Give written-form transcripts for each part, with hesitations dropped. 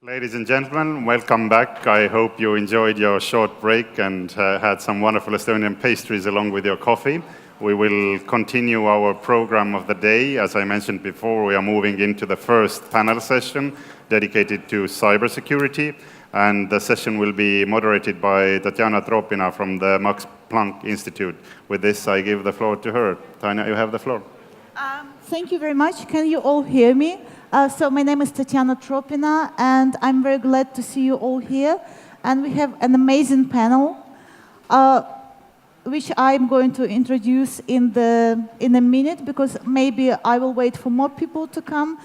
Ladies and gentlemen, welcome back. I hope you enjoyed your short break and had some wonderful Estonian pastries along with your coffee. We will continue our program of the day. As I mentioned before, we are moving into the first panel session dedicated to cybersecurity, and the session will be moderated by Tatiana Tropina from the Max Planck Institute. With this, I give the floor to her. Tanya, you have the floor. Thank you very much. Can you all hear me? So my name is Tatiana Tropina, and I'm very glad to see you all here. And we have an amazing panel, which I'm going to introduce in a minute, because maybe I will wait for more people to come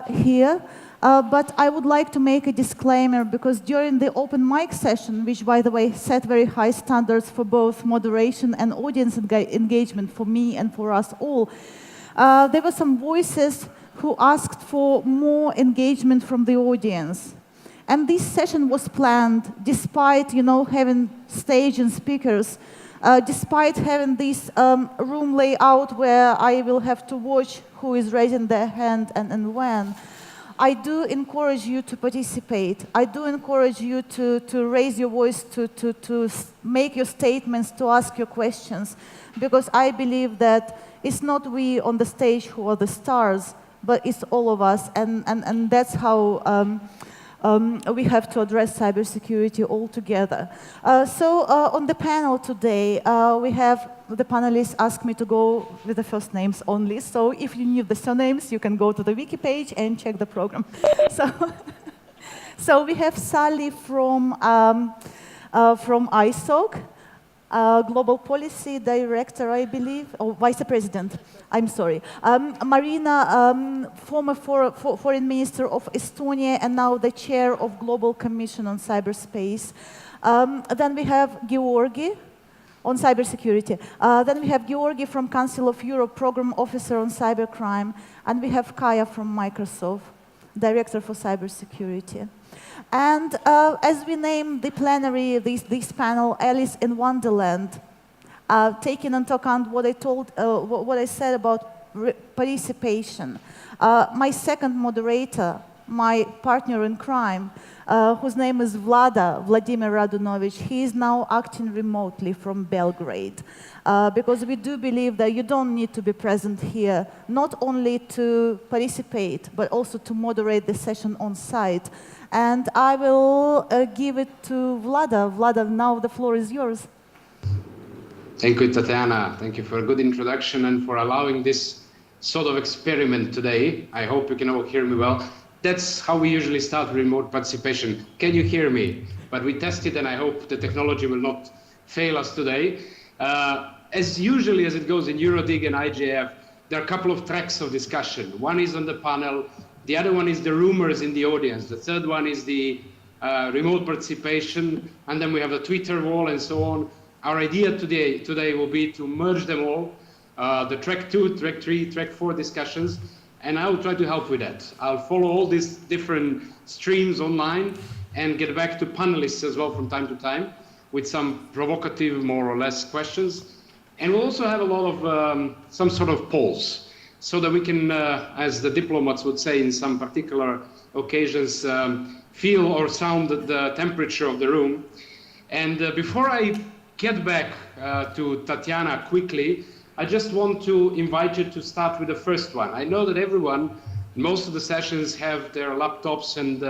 here. But I would like to make a disclaimer, because during the open mic session, which, by the way, set very high standards for both moderation and audience engagement for me and for us all, there were some voices who asked for more engagement from the audience. And this session was planned despite, having stage and speakers, despite having this room layout where I will have to watch who is raising their hand and when. I do encourage you to participate. I do encourage you to raise your voice, to make your statements, to ask your questions, because I believe that it's not we on the stage who are the stars, but it's all of us, and that's how we have to address cybersecurity all together. So on the panel today, we have the panelists ask me to go with the first names only. So if you need the surnames, you can go to the wiki page and check the program. So we have Sally from ISOC. Global Policy Director, I believe, or Vice President, I'm sorry. Marina, former Foreign Minister of Estonia and now the Chair of Global Commission on Cyberspace. Then we have Georgi on cybersecurity. Then we have Georgi from Council of Europe, Program Officer on Cybercrime. And we have Kaya from Microsoft, Director for Cybersecurity. And as we name the plenary, this panel, Alice in Wonderland, taking into account what I said about participation. My second moderator, my partner in crime, whose name is Vladimir Radunovic, he is now acting remotely from Belgrade. Because we do believe that you don't need to be present here, not only to participate, but also to moderate the session on site. And I will give it to Vlada. Vlada, now the floor is yours. Thank you, Tatiana. Thank you for a good introduction and for allowing this sort of experiment today. I hope you can all hear me well. That's how we usually start remote participation. Can you hear me? But we tested, and I hope the technology will not fail us today. As usually as it goes in EuroDIG and IGF, there are a couple of tracks of discussion. One is on the panel. The other one is the rumors in the audience. The third one is the remote participation. And then we have the Twitter wall and so on. Our idea today will be to merge them all, the track 2, track 3, track 4 discussions. And I will try to help with that. I'll follow all these different streams online and get back to panelists as well from time to time with some provocative, more or less, questions. And we'll also have a lot of some sort of polls, so that we can, as the diplomats would say in some particular occasions, feel or sound the temperature of the room. And before I get back to Tatiana quickly, I just want to invite you to start with the first one. I know that everyone, most of the sessions have their laptops and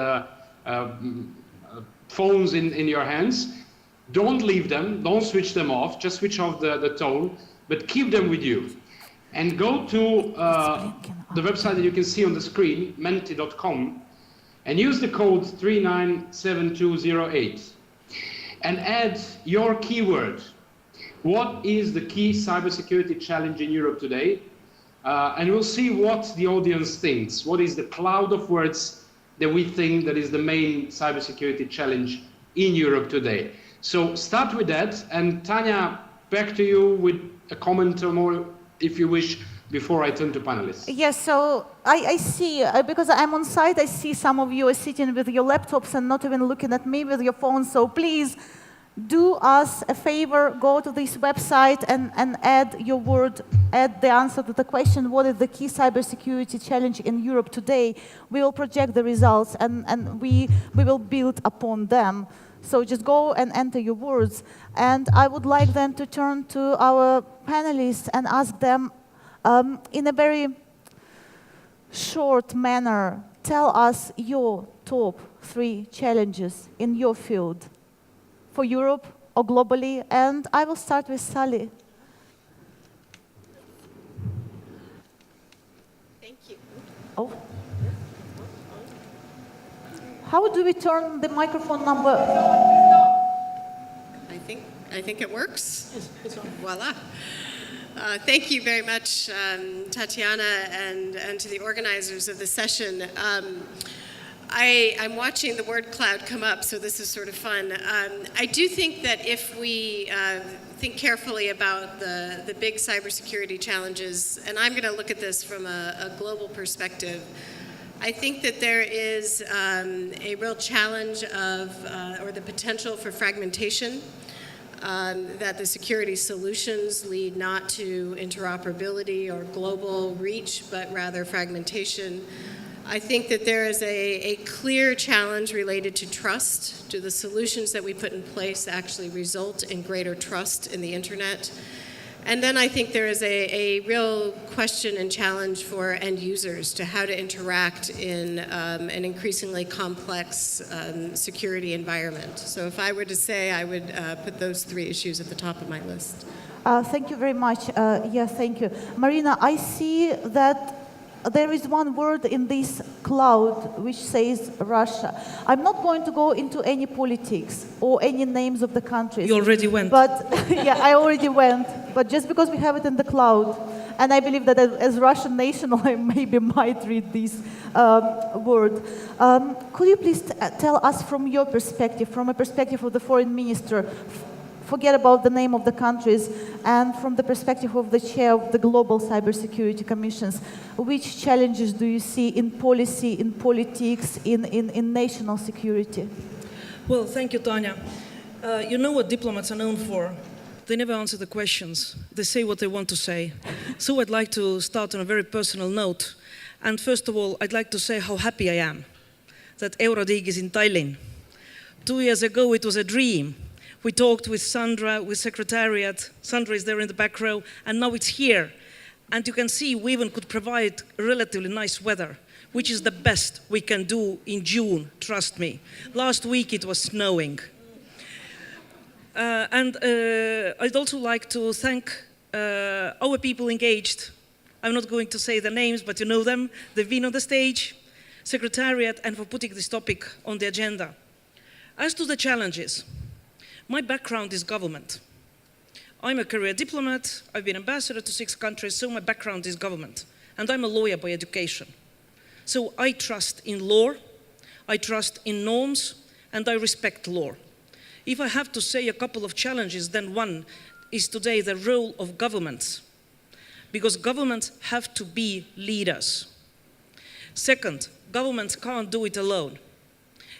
phones in your hands. Don't leave them, don't switch them off, just switch off the tone, but keep them with you. And go to the website that you can see on the screen, menti.com, and use the code 397208 and add your keyword. What is the key cybersecurity challenge in Europe today? And we'll see what the audience thinks. What is the cloud of words that we think that is the main cybersecurity challenge in Europe today? So start with that. And Tanya, back to you with a comment or more, if you wish, before I turn to panelists. Yes, so I see, because I'm on site, I see some of you are sitting with your laptops and not even looking at me with your phones, so please do us a favor, go to this website and add your word, add the answer to the question, what is the key cybersecurity challenge in Europe today? We will project the results and we will build upon them. So just go and enter your words. And I would like then to turn to our panelists and ask them in a very short manner, tell us your top 3 challenges in your field for Europe or globally. And I will start with Sally. Thank you. Oh. How do we turn the microphone number? I think it works. Voila. Thank you very much, Tatiana, and to the organizers of the session. I'm watching the word cloud come up, so this is sort of fun. I do think that if we think carefully about the big cybersecurity challenges, and I'm going to look at this from a global perspective, I think that there is a real challenge of, or the potential for fragmentation, that the security solutions lead not to interoperability or global reach, but rather fragmentation. I think that there is a clear challenge related to trust. Do the solutions that we put in place actually result in greater trust in the internet? And then I think there is a real question and challenge for end users to how to interact in an increasingly complex security environment. So if I were to say, I would put those 3 issues at the top of my list. Thank you very much. Yes, thank you. Marina, I see that there is one word in this cloud which says Russia. I'm not going to go into any politics or any names of the countries. You already went. But yeah, I already went. But just because we have it in the cloud, and I believe that as Russian national, I maybe might read this word. Could you please tell us from your perspective, from a perspective of the foreign minister, forget about the name of the countries, and from the perspective of the chair of the Global Cybersecurity Commissions, which challenges do you see in policy, in politics, in national security? Well, thank you, Tanya. You know what diplomats are known for? They never answer the questions. They say what they want to say. So I'd like to start on a very personal note. And first of all, I'd like to say how happy I am that EuroDIG is in Tallinn. 2 years ago, it was a dream. We talked with Sandra, with Secretariat. Sandra is there in the back row, and now it's here. And you can see we even could provide relatively nice weather, which is the best we can do in June, trust me. Last week it was snowing. I'd also like to thank our people engaged. I'm not going to say their names, but you know them. They've been on the stage, Secretariat, and for putting this topic on the agenda. As to the challenges, my background is government. I'm a career diplomat. I've been ambassador to 6 countries, so my background is government. And I'm a lawyer by education. So I trust in law, I trust in norms, and I respect law. If I have to say a couple of challenges, then one is today the role of governments, because governments have to be leaders. Second, governments can't do it alone.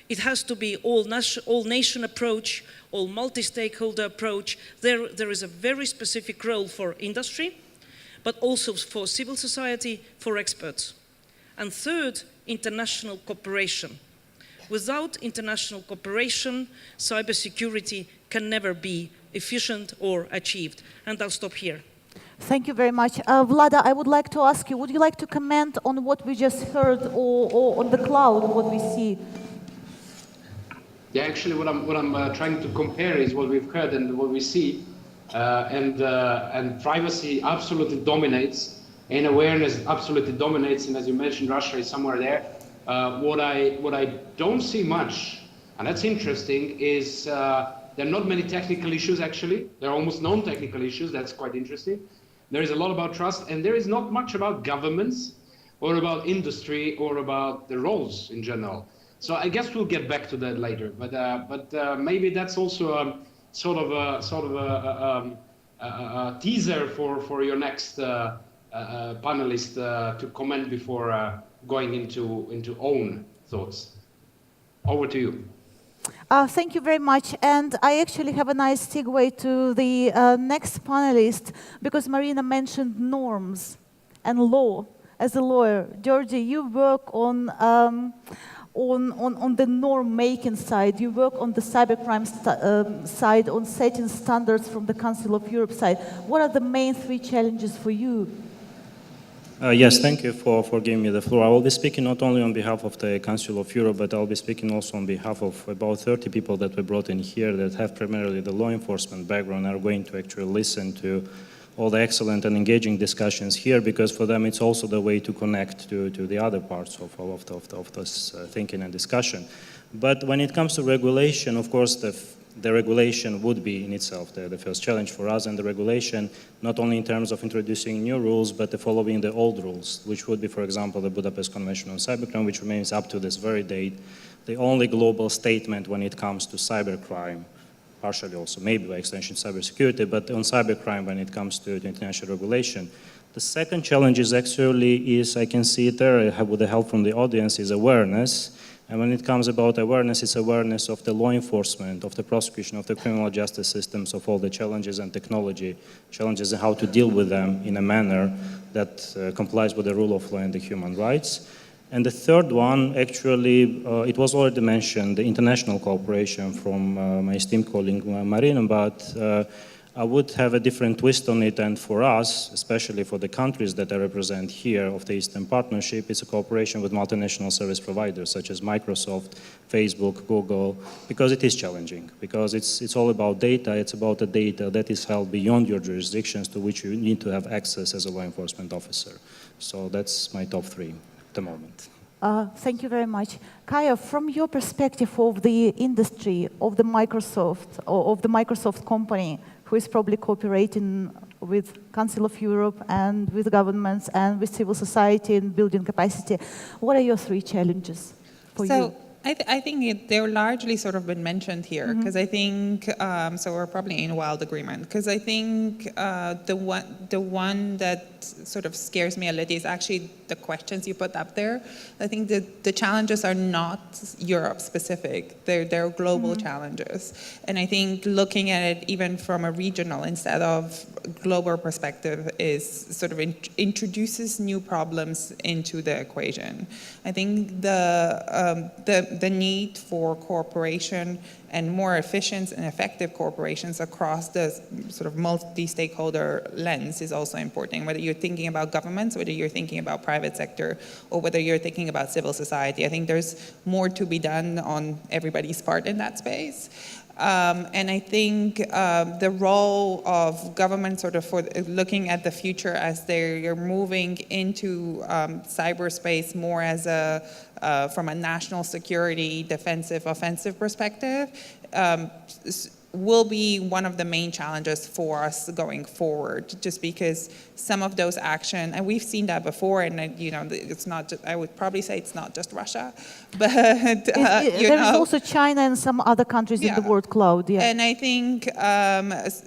It has to be all-nation approach, all multi-stakeholder approach. There is a very specific role for industry, but also for civil society, for experts. And third, international cooperation. Without international cooperation, cybersecurity can never be efficient or achieved. And I'll stop here. Thank you very much. Vlada, I would like to ask you, would you like to comment on what we just heard or on the cloud, what we see? Yeah, actually, what I'm trying to compare is what we've heard and what we see, and privacy absolutely dominates, and awareness absolutely dominates. And as you mentioned, Russia is somewhere there. What I don't see much, and that's interesting, is there are not many technical issues. Actually, there are almost non-technical issues. That's quite interesting. There is a lot about trust, and there is not much about governments, or about industry, or about the roles in general. So I guess we'll get back to that later, but maybe that's also a sort of a teaser for your next panelist to comment before going into own thoughts. Over to you. Thank you very much. And I actually have a nice segue to the next panelist, because Marina mentioned norms and law. As a lawyer, Georgie, you work on the norm-making side. You work on the cybercrime side, on setting standards from the Council of Europe side. What are the main three challenges for you? Yes, thank you for giving me the floor. I will be speaking not only on behalf of the Council of Europe, but I'll be speaking also on behalf of about 30 people that we brought in here that have primarily the law enforcement background and are going to actually listen to all the excellent and engaging discussions here, because for them it's also the way to connect to the other parts of this thinking and discussion. But when it comes to regulation, of course, the regulation would be in itself the first challenge for us, and the regulation not only in terms of introducing new rules, but the following the old rules, which would be, for example, the Budapest Convention on Cybercrime, which remains up to this very date the only global statement when it comes to cybercrime, partially also maybe by extension cybersecurity, but on cybercrime when it comes to international regulation. The second challenge is actually, I can see it there with the help from the audience, is awareness. And when it comes about awareness, it's awareness of the law enforcement, of the prosecution, of the criminal justice systems, of all the challenges and technology challenges and how to deal with them in a manner that complies with the rule of law and the human rights. And the third one, actually, it was already mentioned, the international cooperation from my esteemed colleague Marina, but I would have a different twist on it, and for us, especially for the countries that I represent here of the Eastern Partnership, it's a cooperation with multinational service providers such as Microsoft, Facebook, Google, because it is challenging, because it's all about data, it's about the data that is held beyond your jurisdictions to which you need to have access as a law enforcement officer. So that's my top three at the moment. Thank you very much. Kaya, from your perspective of the industry, of the Microsoft company, who is probably cooperating with Council of Europe and with governments and with civil society and building capacity, what are your three challenges for you? I think they're largely sort of been mentioned here, because I think, so we're probably in wild agreement, because I think the one that sort of scares me a little is actually the questions you put up there. I think the challenges are not Europe specific, they're global challenges. And I think looking at it even from a regional instead of global perspective is sort of introduces new problems into the equation. I think the need for cooperation and more efficient and effective corporations across the sort of multi-stakeholder lens is also important, whether you're thinking about governments, whether you're thinking about private sector, or whether you're thinking about civil society. I think there's more to be done on everybody's part in that space. And I think the role of government sort of for looking at the future as they're moving into cyberspace more as from a national security, defensive, offensive perspective, will be one of the main challenges for us going forward, just because some of those action, and we've seen that before, and it's not just, I would probably say it's not just Russia, but there's also China and some other countries in the world cloud. Yeah. And I think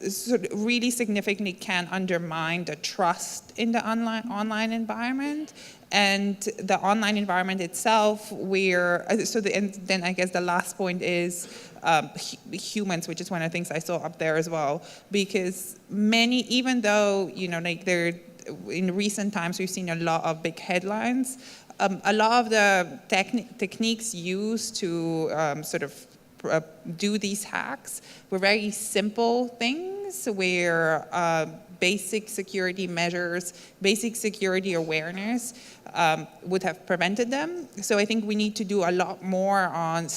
sort of really significantly can undermine the trust in the online environment. And the online environment itself, and then I guess the last point is humans, which is one of the things I saw up there as well, because many, even though in recent times we've seen a lot of big headlines, a lot of the techniques used to sort of do these hacks were very simple things where basic security measures, basic security awareness would have prevented them. So I think we need to do a lot more on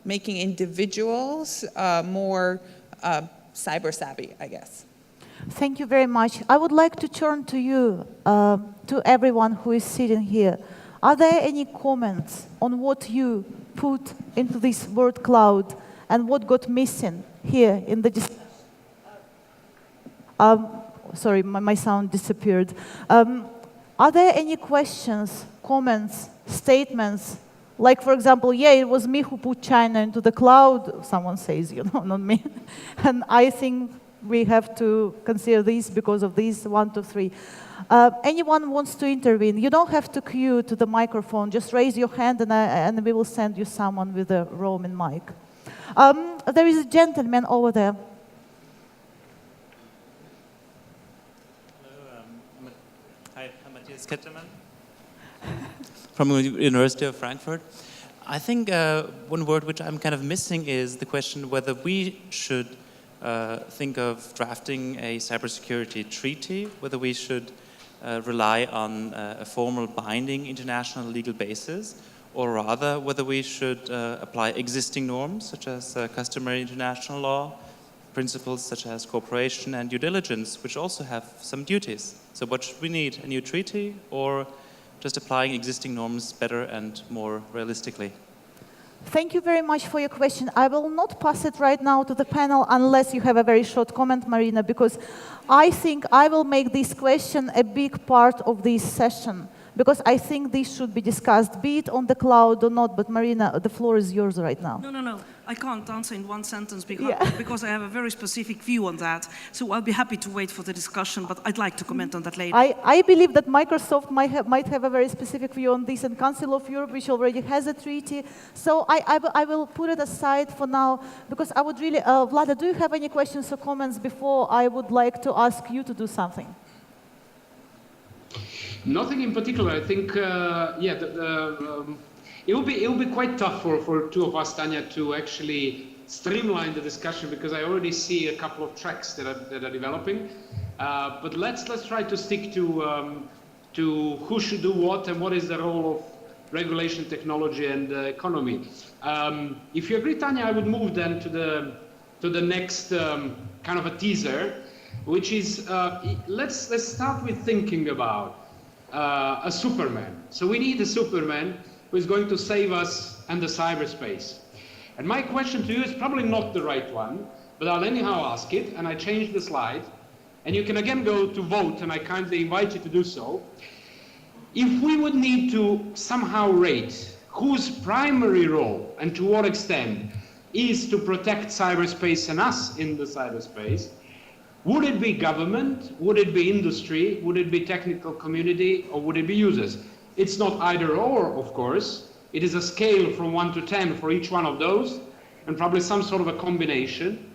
making individuals more cyber savvy, I guess. Thank you very much. I would like to turn to you, to everyone who is sitting here. Are there any comments on what you put into this word cloud and what got missing here in the discussion? Sorry, my sound disappeared. Are there any questions, comments, statements? Like, for example, yeah, it was me who put China into the cloud. Someone says, not me. And I think we have to consider this because of these 1, 2, 3. Anyone wants to intervene? You don't have to queue to the microphone. Just raise your hand and we will send you someone with a roaming mic. There is a gentleman over there. Hello, hi, I'm Matthias Kettermann from the University of Frankfurt. I think one word which I'm kind of missing is the question whether we should think of drafting a cybersecurity treaty, whether we should rely on a formal binding international legal basis, or rather whether we should apply existing norms such as customary international law, principles such as cooperation and due diligence, which also have some duties. So what should we need, a new treaty or just applying existing norms better and more realistically? Thank you very much for your question. I will not pass it right now to the panel unless you have a very short comment, Marina, because I think I will make this question a big part of this session, because I think this should be discussed, be it on the cloud or not. But Marina, the floor is yours right now. No. I can't answer in one sentence because I have a very specific view on that. So I'll be happy to wait for the discussion, but I'd like to comment on that later. I believe that Microsoft might have a very specific view on this, and Council of Europe, which already has a treaty. So I will put it aside for now, because I would really, Vlada, do you have any questions or comments before I would like to ask you to do something? Nothing in particular. I think, it will be quite tough for two of us, Tanya, to actually streamline the discussion, because I already see a couple of tracks that are developing. But let's try to stick to who should do what and what is the role of regulation, technology, and economy. If you agree, Tanya, I would move then to the next kind of a teaser, which is let's start with thinking about a Superman. So we need a Superman who is going to save us and the cyberspace. And my question to you is probably not the right one, but I'll anyhow ask it, and I changed the slide. And you can again go to vote, and I kindly invite you to do so. If we would need to somehow rate whose primary role and to what extent is to protect cyberspace and us in the cyberspace, would it be government, would it be industry, would it be technical community, or would it be users? It's not either or, of course. It is a scale from 1 to 10 for each one of those, and probably some sort of a combination.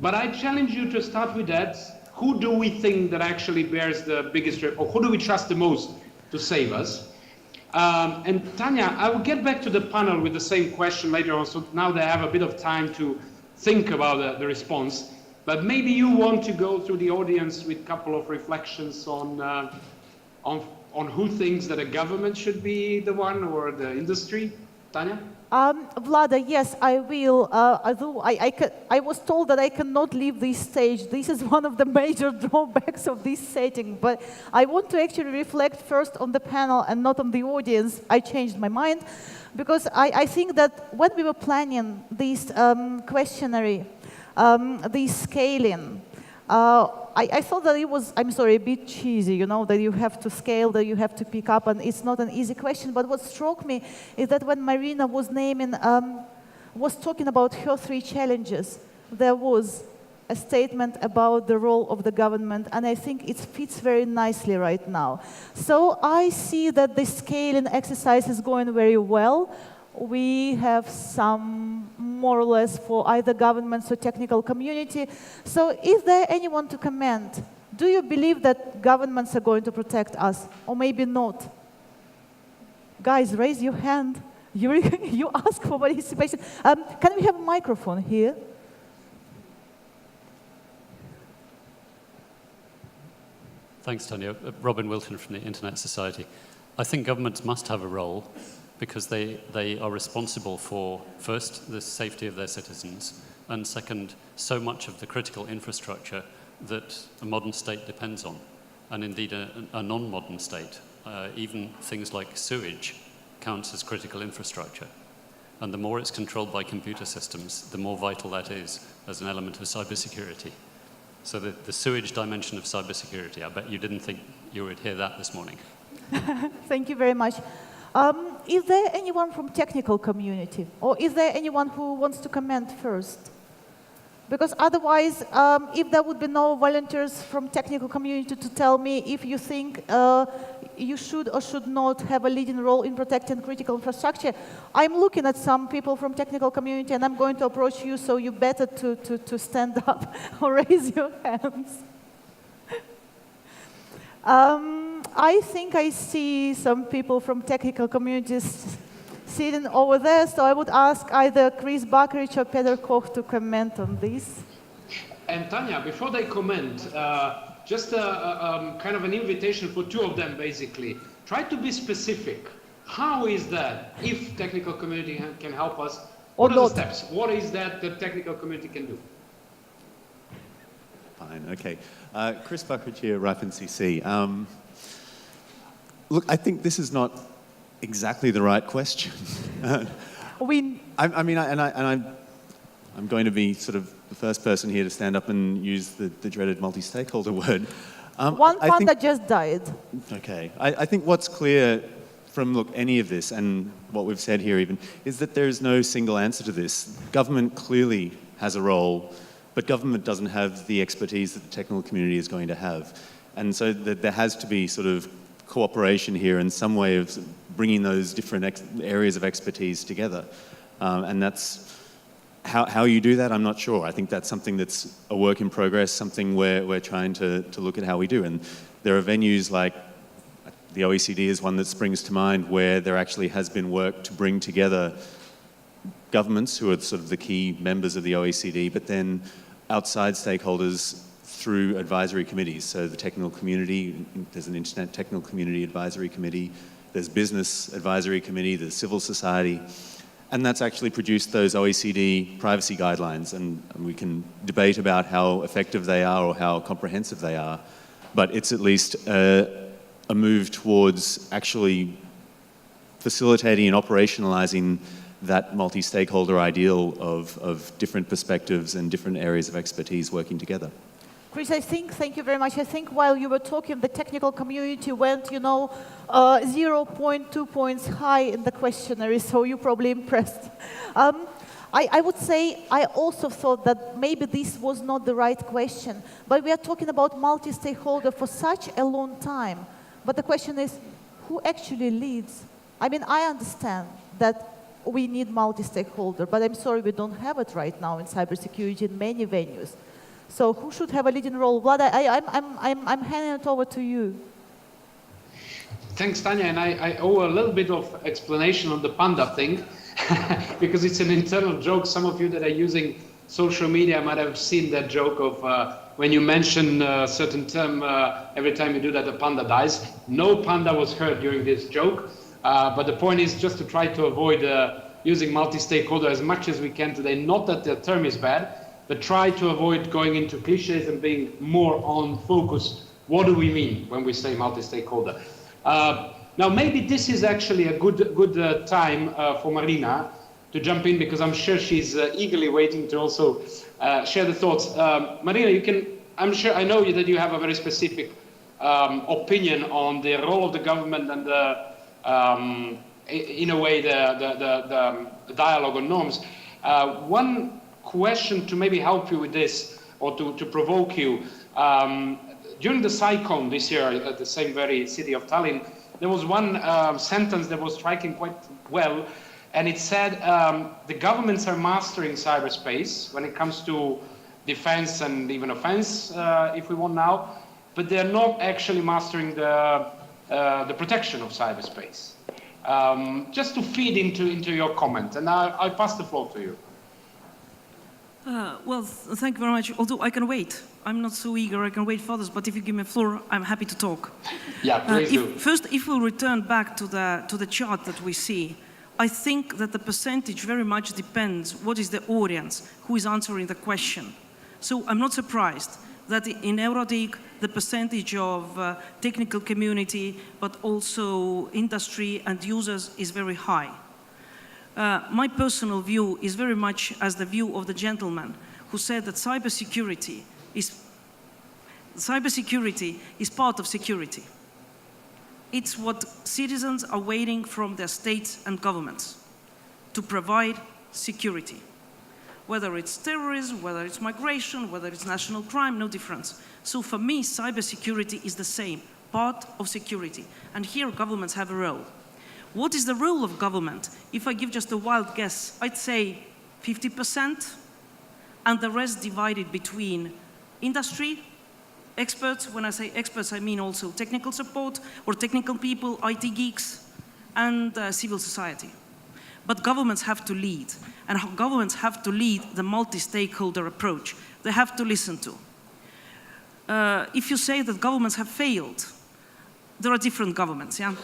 But I challenge you to start with that. Who do we think that actually bears the biggest risk, or who do we trust the most to save us? And Tanya, I will get back to the panel with the same question later on, so now they have a bit of time to think about the response. But maybe you want to go through the audience with a couple of reflections on who thinks that a government should be the one or the industry. Tanya? Vlada, yes, I will. Although I was told that I cannot leave this stage. This is one of the major drawbacks of this setting. But I want to actually reflect first on the panel and not on the audience. I changed my mind, because I think that when we were planning this questionnaire, this scaling, I thought that it was, I'm sorry, a bit cheesy, you know, that you have to scale, that you have to pick up, and it's not an easy question. But what struck me is that when Marina was talking about her 3 challenges, there was a statement about the role of the government, and I think it fits very nicely right now. So I see that the scaling exercise is going very well. We have some more or less for either governments or technical community. So is there anyone to comment? Do you believe that governments are going to protect us, or maybe not? Guys, raise your hand. You ask for participation. Can we have a microphone here? Thanks, Tanya. Robin Wilton from the Internet Society. I think governments must have a role, because they are responsible for, first, the safety of their citizens, and second, so much of the critical infrastructure that a modern state depends on, and indeed a non-modern state. Even things like sewage counts as critical infrastructure. And the more it's controlled by computer systems, the more vital that is as an element of cybersecurity. So the sewage dimension of cybersecurity, I bet you didn't think you would hear that this morning. Thank you very much. Is there anyone from technical community, or is there anyone who wants to comment first? Because otherwise, if there would be no volunteers from technical community to tell me if you think you should or should not have a leading role in protecting critical infrastructure, I'm looking at some people from technical community and I'm going to approach you, so you better to stand up or raise your hands. I think I see some people from technical communities sitting over there, so I would ask either Chris Bakaric or Peter Koch to comment on this. And Tanya, before they comment, just kind of an invitation for two of them, basically. Try to be specific. How is that, if technical community can help us, what are the steps? What is that the technical community can do? Fine, okay. Chris Buckridge here, RIPE CC. Look, I think this is not exactly the right question. I'm going to be sort of the first person here to stand up and use the dreaded multi-stakeholder word. One panda just died. Okay. I think what's clear from, look, any of this, and what we've said here even, is that there is no single answer to this. Government clearly has a role, but government doesn't have the expertise that the technical community is going to have. And so there has to be sort of cooperation here and some way of bringing those different areas of expertise together. And that's how you do that, I'm not sure. I think that's something that's a work in progress, something we're trying to look at how we do. And there are venues like the OECD is one that springs to mind, where there actually has been work to bring together governments who are sort of the key members of the OECD, but then outside stakeholders through advisory committees. So the technical community, there's an Internet Technical Community Advisory Committee, there's Business Advisory Committee, there's civil society, and that's actually produced those OECD privacy guidelines, and we can debate about how effective they are or how comprehensive they are, but it's at least a move towards actually facilitating and operationalizing that multi-stakeholder ideal of different perspectives and different areas of expertise working together. Chris, thank you very much. I think while you were talking, the technical community went, 0.2 points high in the questionnaire, so you're probably impressed. I would say I also thought that maybe this was not the right question, but we are talking about multi-stakeholder for such a long time. But the question is, who actually leads? I mean, I understand that we need multi-stakeholder, but I'm sorry we don't have it right now in cybersecurity in many venues. So who should have a leading role? Vlad, I'm handing it over to you. Thanks, Tanya, and I owe a little bit of explanation on the panda thing, because it's an internal joke. Some of you that are using social media might have seen that joke of when you mention a certain term, every time you do that, a panda dies. No panda was hurt during this joke, but the point is just to try to avoid using multi-stakeholder as much as we can today. Not that the term is bad, but try to avoid going into cliches and being more on focus. What do we mean when we say multi-stakeholder? Now, maybe this is actually a good time for Marina to jump in, because I'm sure she's eagerly waiting to also share the thoughts. Marina, I know that you have a very specific opinion on the role of the government and in a way, the dialogue on norms. One question to maybe help you with this, or to provoke you. During the CyCon this year at the same very city of Tallinn, there was one sentence that was striking quite well, and it said the governments are mastering cyberspace when it comes to defense and even offense, if we want now, but they're not actually mastering the protection of cyberspace. Just to feed into your comment, and I'll pass the floor to you. Well, thank you very much. Although I can wait. I'm not so eager, I can wait for others, but if you give me a floor, I'm happy to talk. Yeah, please do. First, if we'll return back to the chart that we see, I think that the percentage very much depends what is the audience, who is answering the question. So I'm not surprised that in EuroDIG, the percentage of technical community, but also industry and users is very high. My personal view is very much as the view of the gentleman who said that cybersecurity is part of security. It's what citizens are waiting from their states and governments, to provide security. Whether it's terrorism, whether it's migration, whether it's national crime, no difference. So for me, cybersecurity is the same, part of security. And here governments have a role. What is the role of government? If I give just a wild guess, I'd say 50%, and the rest divided between industry, experts. When I say experts, I mean also technical support or technical people, IT geeks, and civil society. But governments have to lead, and governments have to lead the multi-stakeholder approach. They have to listen to. If you say that governments have failed, there are different governments, yeah?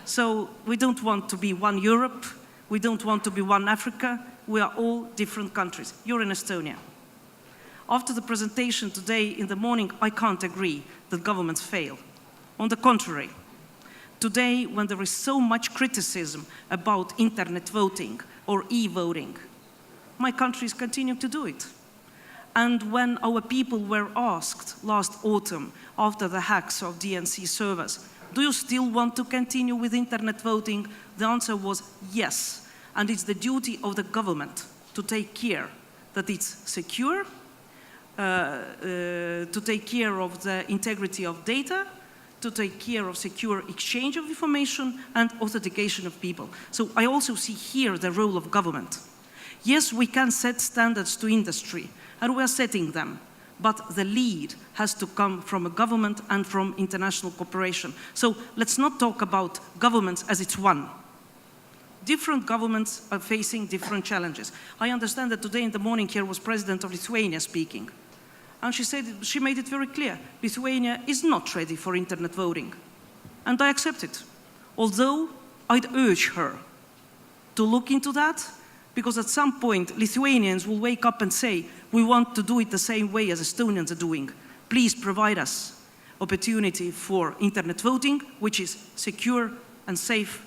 So we don't want to be one Europe, we don't want to be one Africa, we are all different countries. You're in Estonia. After the presentation today in the morning, I can't agree that governments fail. On the contrary, today when there is so much criticism about internet voting or e-voting, my countries continue to do it. And when our people were asked last autumn after the hacks of DNC servers, do you still want to continue with internet voting? The answer was yes. And it's the duty of the government to take care that it's secure, to take care of the integrity of data, to take care of secure exchange of information and authentication of people. So I also see here the role of government. Yes, we can set standards to industry, and we are setting them. But the lead has to come from a government and from international cooperation. So let's not talk about governments as it's one. Different governments are facing different challenges. I understand that today in the morning here was President of Lithuania speaking. And she made it very clear, Lithuania is not ready for internet voting. And I accept it. Although I'd urge her to look into that, because at some point Lithuanians will wake up and say, we want to do it the same way as Estonians are doing. Please provide us opportunity for internet voting, which is secure and safe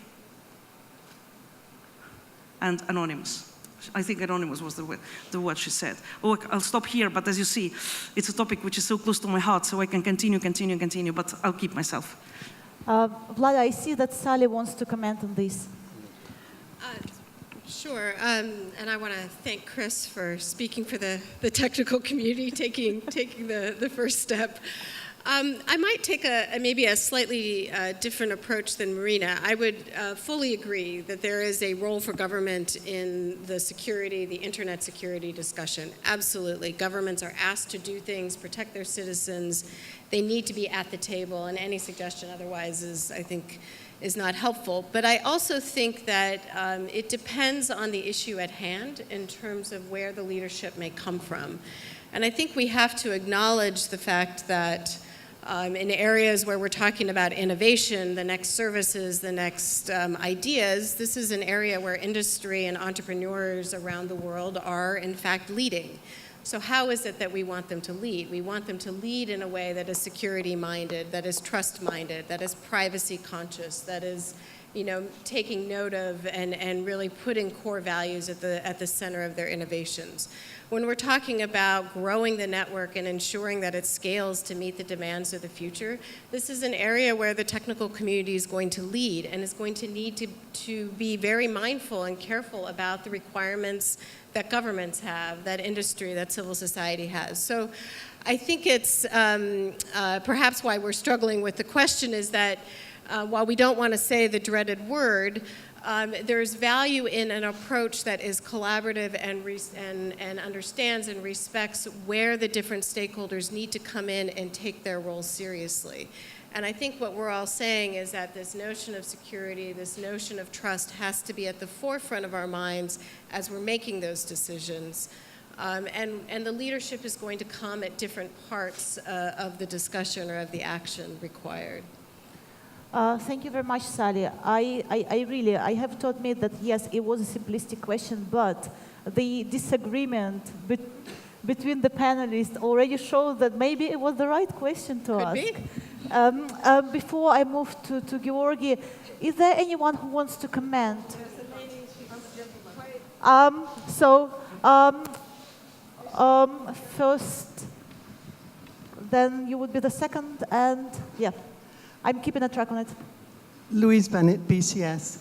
and anonymous. I think anonymous was the word she said. Oh, I'll stop here, but as you see, it's a topic which is so close to my heart, so I can continue, but I'll keep myself. Vlada, I see that Sally wants to comment on this. Sure, and I want to thank Chris for speaking for the technical community, taking the first step. I might take maybe a slightly different approach than Marina. I would fully agree that there is a role for government in the security, the internet security discussion. Absolutely. Governments are asked to do things, protect their citizens. They need to be at the table, and any suggestion otherwise is, I think, is not helpful. But I also think that it depends on the issue at hand in terms of where the leadership may come from. And I think we have to acknowledge the fact that in areas where we're talking about innovation, the next services, the next ideas, this is an area where industry and entrepreneurs around the world are, in fact, leading. So how is it that we want them to lead? We want them to lead in a way that is security-minded, that is trust-minded, that is privacy-conscious, that is, taking note of and really putting core values at the center of their innovations. When we're talking about growing the network and ensuring that it scales to meet the demands of the future, this is an area where the technical community is going to lead and is going to need to be very mindful and careful about the requirements that governments have, that industry, that civil society has. So I think it's perhaps why we're struggling with the question is that while we don't want to say the dreaded word, there's value in an approach that is collaborative and understands and respects where the different stakeholders need to come in and take their role seriously. And I think what we're all saying is that this notion of security, this notion of trust has to be at the forefront of our minds as we're making those decisions. And the leadership is going to come at different parts of the discussion or of the action required. Thank you very much, Sally. I have to admit that, yes, it was a simplistic question, but the disagreement between the panelists already shows that maybe it was the right question to ask. Could be. Before I move to Georgi, is there anyone who wants to comment? First, then you would be the second, and yeah. I'm keeping a track on it. Louise Bennett, BCS.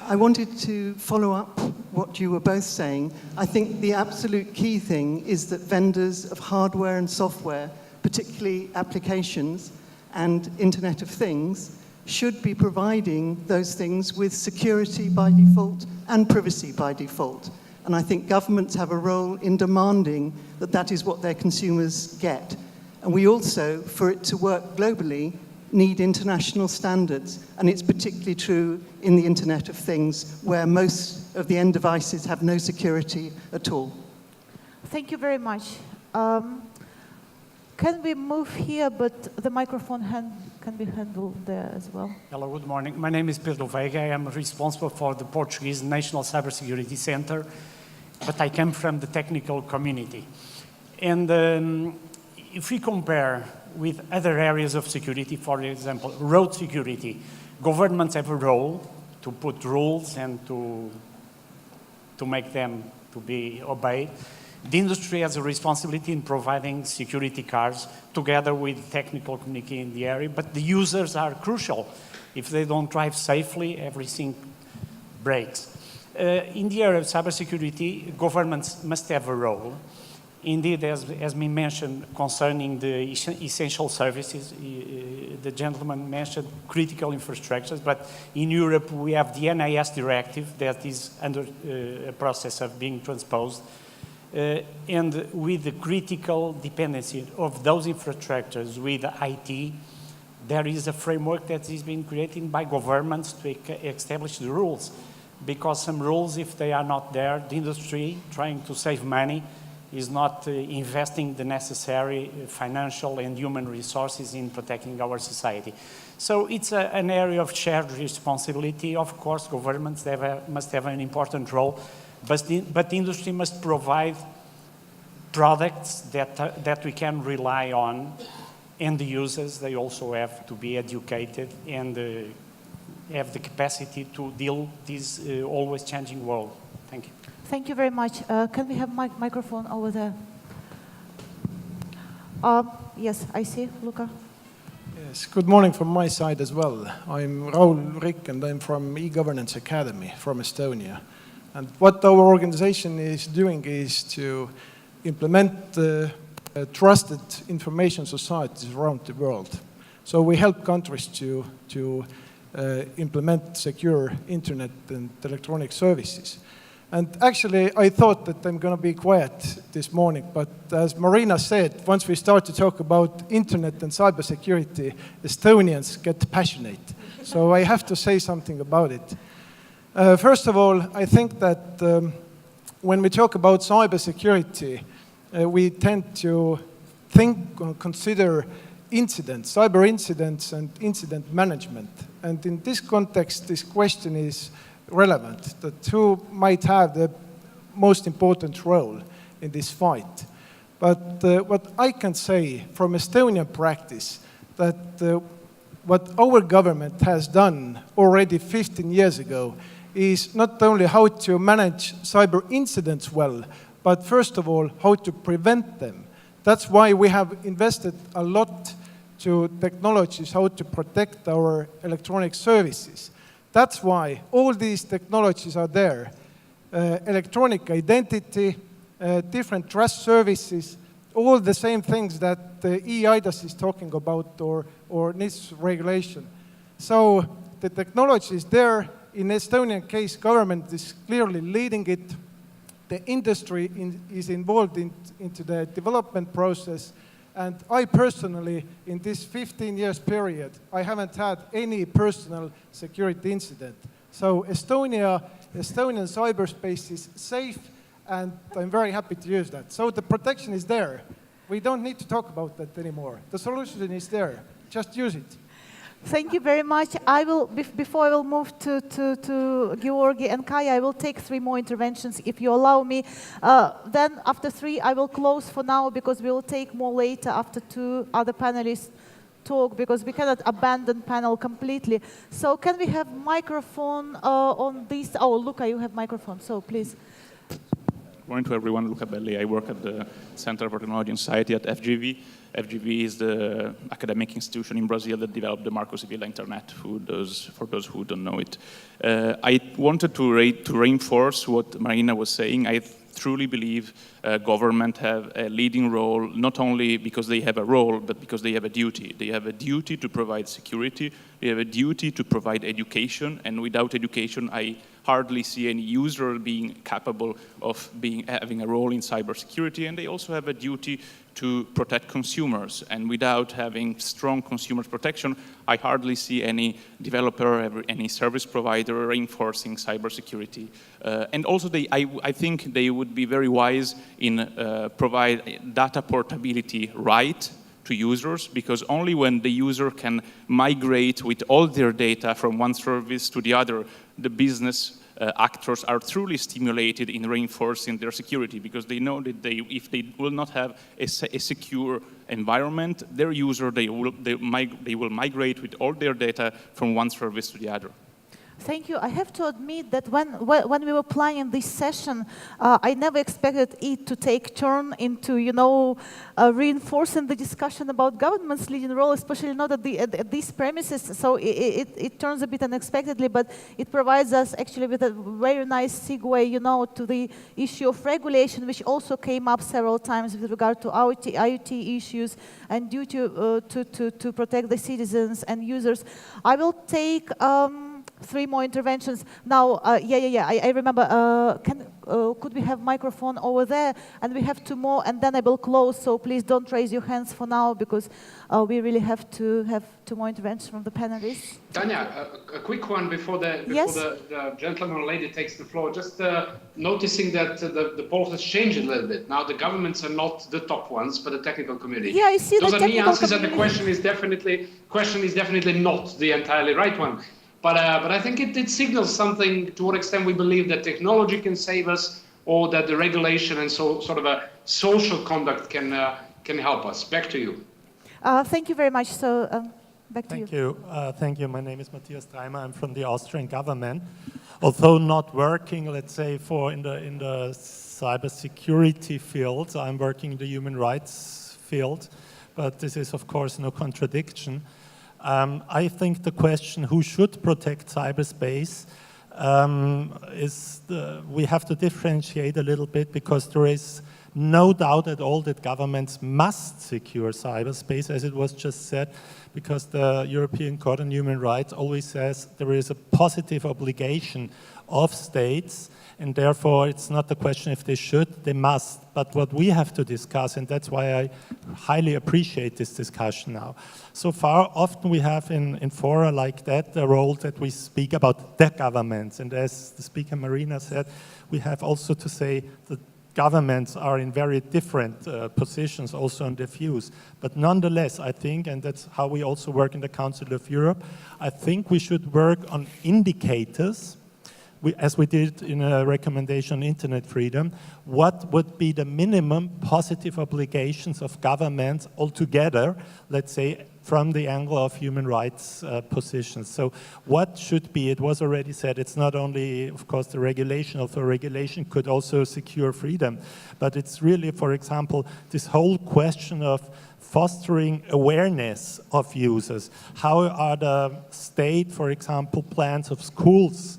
I wanted to follow up what you were both saying. I think the absolute key thing is that vendors of hardware and software, particularly applications and Internet of Things, should be providing those things with security by default and privacy by default. And I think governments have a role in demanding that that is what their consumers get. And we also, for it to work globally, need international standards. And it's particularly true in the Internet of Things, where most of the end devices have no security at all. Thank you very much. Can we move here, but the microphone can be handled there as well? Hello, good morning. My name is Pedro Veiga. I am responsible for the Portuguese National Cybersecurity Center, but I come from the technical community. And if we compare with other areas of security, for example, road security, governments have a role to put rules and to make them to be obeyed. The industry has a responsibility in providing security cars together with technical community in the area, but the users are crucial. If they don't drive safely, everything breaks. In the area of cybersecurity, governments must have a role. Indeed, as we mentioned concerning the essential services, the gentleman mentioned critical infrastructures, but in Europe we have the NIS directive that is under a process of being transposed. And with the critical dependency of those infrastructures with IT, there is a framework that is being created by governments to establish the rules. Because some rules, if they are not there, the industry, trying to save money, is not investing the necessary financial and human resources in protecting our society. So it's an area of shared responsibility. Of course, governments must have an important role, but the industry must provide products that we can rely on, and the users, they also have to be educated and have the capacity to deal with this always changing world. Thank you. Thank you very much. Can we have microphone over there? Yes, I see. Luca. Yes, good morning from my side as well. I'm Raul Rikk and I'm from e-Governance Academy from Estonia. And what our organization is doing is to implement trusted information societies around the world. So we help countries to implement secure internet and electronic services. And actually, I thought that I'm going to be quiet this morning, but as Marina said, once we start to talk about internet and cybersecurity, Estonians get passionate. So I have to say something about it. First of all, I think that when we talk about cybersecurity, we tend to think or consider incidents, cyber incidents and incident management. And in this context, this question is relevant, that who might have the most important role in this fight. But what I can say from Estonian practice, that what our government has done already 15 years ago is not only how to manage cyber incidents well, but first of all, how to prevent them. That's why we have invested a lot to technologies, how to protect our electronic services. That's why all these technologies are there. Electronic identity, different trust services, all the same things that the EIDAS is talking about or NIS regulation. So the technology is there. In Estonian case, government is clearly leading it. The industry is involved into the development process. And I personally, in this 15 years period, I haven't had any personal security incident. So Estonian cyberspace is safe, and I'm very happy to use that. So the protection is there. We don't need to talk about that anymore. The solution is there. Just use it. Thank you very much. I will, before I will move to Georgi and Kaya, I will take 3 more interventions, if you allow me. Then after 3, I will close for now, because we will take more later after 2 other panelists talk, because we cannot abandon panel completely. So can we have microphone on this? Oh, Luca, you have microphone, so please. morning to everyone. Luca Belli. I work at the Center for Technology and Society at FGV. FGV is the academic institution in Brazil that developed the Marco Civil Internet, for those who don't know it. I wanted to reinforce what Marina was saying. I truly believe government have a leading role, not only because they have a role, but because they have a duty. They have a duty to provide security, they have a duty to provide education, and without education, I hardly see any user being capable of having a role in cybersecurity, and they also have a duty to protect consumers. And without having strong consumer protection, I hardly see any developer, any service provider reinforcing cybersecurity. And also, I think they would be very wise in provide data portability right to users, because only when the user can migrate with all their data from one service to the other, the business actors are truly stimulated in reinforcing their security, because they know that if they will not have a secure environment, their user, they will migrate with all their data from one service to the other. Thank you. I have to admit that when we were planning this session, I never expected it to take turn into, reinforcing the discussion about government's leading role, especially not at these premises. So it turns a bit unexpectedly, but it provides us actually with a very nice segue, to the issue of regulation, which also came up several times with regard to IoT issues and duty to protect the citizens and users. I will take 3 more interventions. Now, I remember, could we have microphone over there? And we have 2 more, and then I will close, so please don't raise your hands for now, because we really have to have 2 more interventions from the panelists. Tanya, a quick one before the gentleman or lady takes the floor. Just noticing that the poll has changed a little bit. Now the governments are not the top ones, but the technical community. Yeah, I see. Those are nuances, and the question is definitely not the entirely right one. But I think it signals something to what extent we believe that technology can save us, or that the regulation and sort of a social conduct can help us. Back to you. Thank you very much. So back to you. Thank you. My name is Matthias Dreimer. I'm from the Austrian government. Although not working, let's say, in the cybersecurity field, I'm working in the human rights field. But this is, of course, no contradiction. I think the question who should protect cyberspace we have to differentiate a little bit, because there is no doubt at all that governments must secure cyberspace, as it was just said, because the European Court on Human Rights always says there is a positive obligation of states, and therefore it's not the question if they should, they must. But what we have to discuss, and that's why I highly appreciate this discussion now. So far, often we have in fora like that the role that we speak about the governments, and as the speaker Marina said, we have also to say that governments are in very different positions also on their views. But nonetheless, I think, and that's how we also work in the Council of Europe, I think we should work on indicators, as we did in a recommendation on internet freedom, what would be the minimum positive obligations of governments altogether, let's say, from the angle of human rights positions. So what should be, it was already said, it's not only, of course, the regulation, although regulation could also secure freedom, but it's really, for example, this whole question of fostering awareness of users. How are the state, for example, plans of schools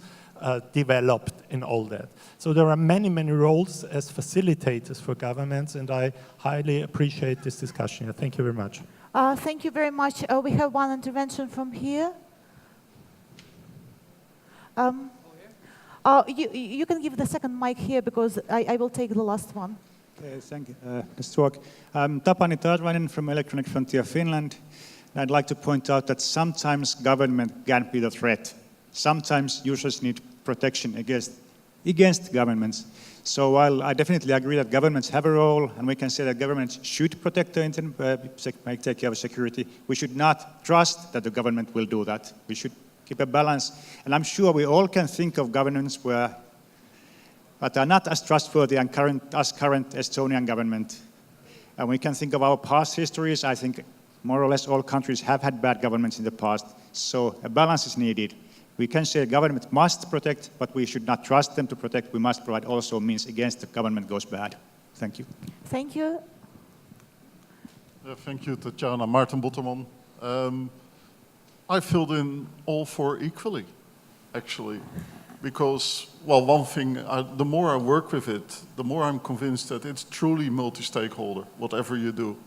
developed in all that? So there are many, many roles as facilitators for governments, and I highly appreciate this discussion. Thank you very much. Thank you very much. We have 1 intervention from here. You can give the second mic here, because I will take the last one. Okay, thank you. Let's talk. I'm Tapani Tarvainen from Electronic Frontier Finland. I'd like to point out that sometimes government can be the threat. Sometimes users need protection against governments. So while I definitely agree that governments have a role, and we can say that governments should protect the internet, take care of security, we should not trust that the government will do that. We should keep a balance. And I'm sure we all can think of governments that are not as trustworthy as current Estonian government. And we can think of our past histories. I think more or less all countries have had bad governments in the past. So a balance is needed. We can say government must protect, but we should not trust them to protect. We must provide also means against the government goes bad. Thank you. Thank you. Thank you, Tatjana. Maarten Botterman. I filled in all four equally, actually, because, well, one thing, the more I work with it, the more I'm convinced that it's truly multi-stakeholder, whatever you do.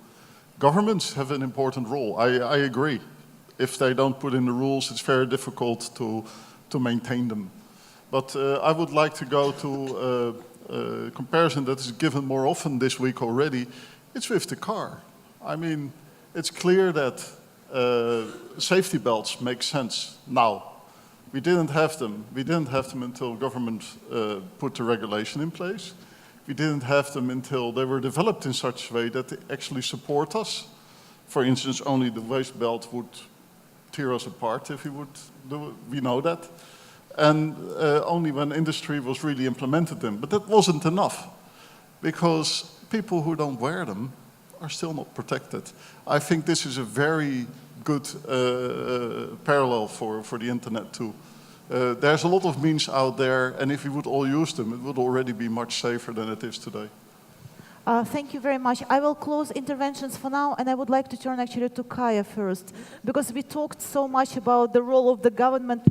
Governments have an important role, I agree. If they don't put in the rules, it's very difficult to maintain them. But I would like to go to a comparison that is given more often this week already. It's with the car. I mean, it's clear that safety belts make sense now. We didn't have them. We didn't have them until government put the regulation in place. We didn't have them until they were developed in such a way that they actually support us. For instance, only the waist belt would tear us apart if we would do it. We know that. And only when industry was really implemented them. But that wasn't enough, because people who don't wear them are still not protected. I think this is a very good parallel for the internet too. There's a lot of means out there, and if we would all use them, it would already be much safer than it is today. Thank you very much. I will close interventions for now, and I would like to turn actually to Kaya first, because we talked so much about the role of the government.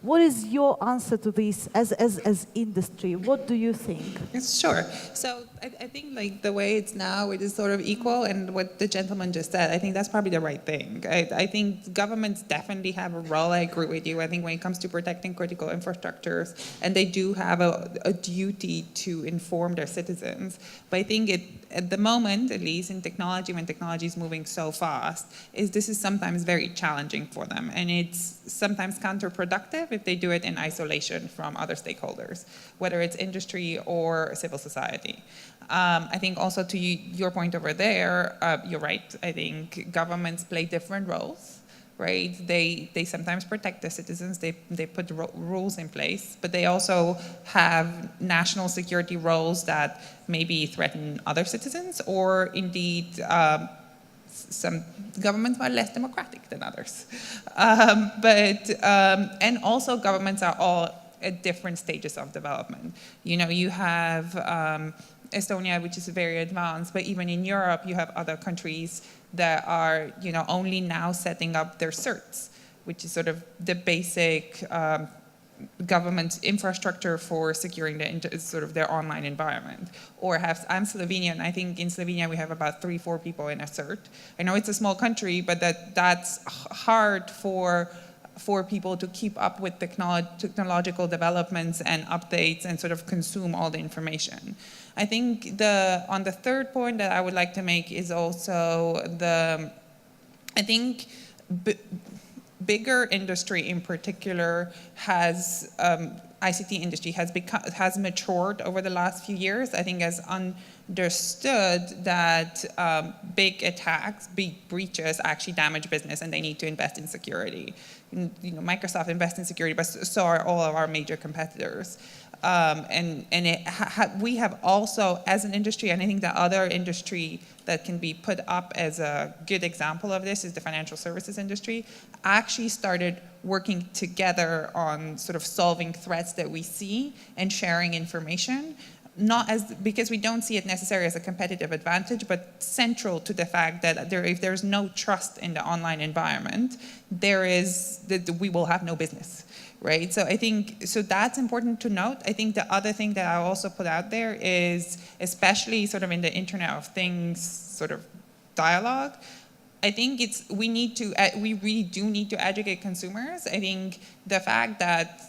What is your answer to this as industry? What do you think? Sure. So I think like the way it's now, it is sort of equal, and what the gentleman just said, I think that's probably the right thing. I think governments definitely have a role. I agree with you. I think when it comes to protecting critical infrastructures, and they do have a duty to inform their citizens. But I think at the moment, at least in technology, when technology is moving so fast, this is sometimes very challenging for them, and it's sometimes counterproductive if they do it in isolation from other stakeholders, whether it's industry or civil society. I think also to your point over there, you're right. I think governments play different roles, right? They sometimes protect their citizens, they put rules in place, but they also have national security roles that maybe threaten other citizens, or indeed some governments are less democratic than others. And also governments are all at different stages of development. You know, you have Estonia, which is very advanced, but even in Europe, you have other countries that are, you know, only now setting up their certs, which is sort of the basic government infrastructure for securing sort of their online environment. Or I'm Slovenian, I think in Slovenia we have about 3-4 people in a cert. I know it's a small country, but that's hard for people to keep up with technological developments and updates and sort of consume all the information. I think on the third point that I would like to make is also I think bigger industry in particular has, ICT industry has matured over the last few years. I think has understood that big attacks, big breaches actually damage business, and they need to invest in security. You know, Microsoft invests in security, but so are all of our major competitors. We have also, as an industry, and I think the other industry that can be put up as a good example of this is the financial services industry, actually started working together on sort of solving threats that we see and sharing information, because we don't see it necessarily as a competitive advantage, but central to the fact that if there's no trust in the online environment, we will have no business. Right, so I think that's important to note. I think the other thing that I also put out there is, especially sort of in the Internet of Things sort of dialogue, I think we really do need to educate consumers. I think the fact that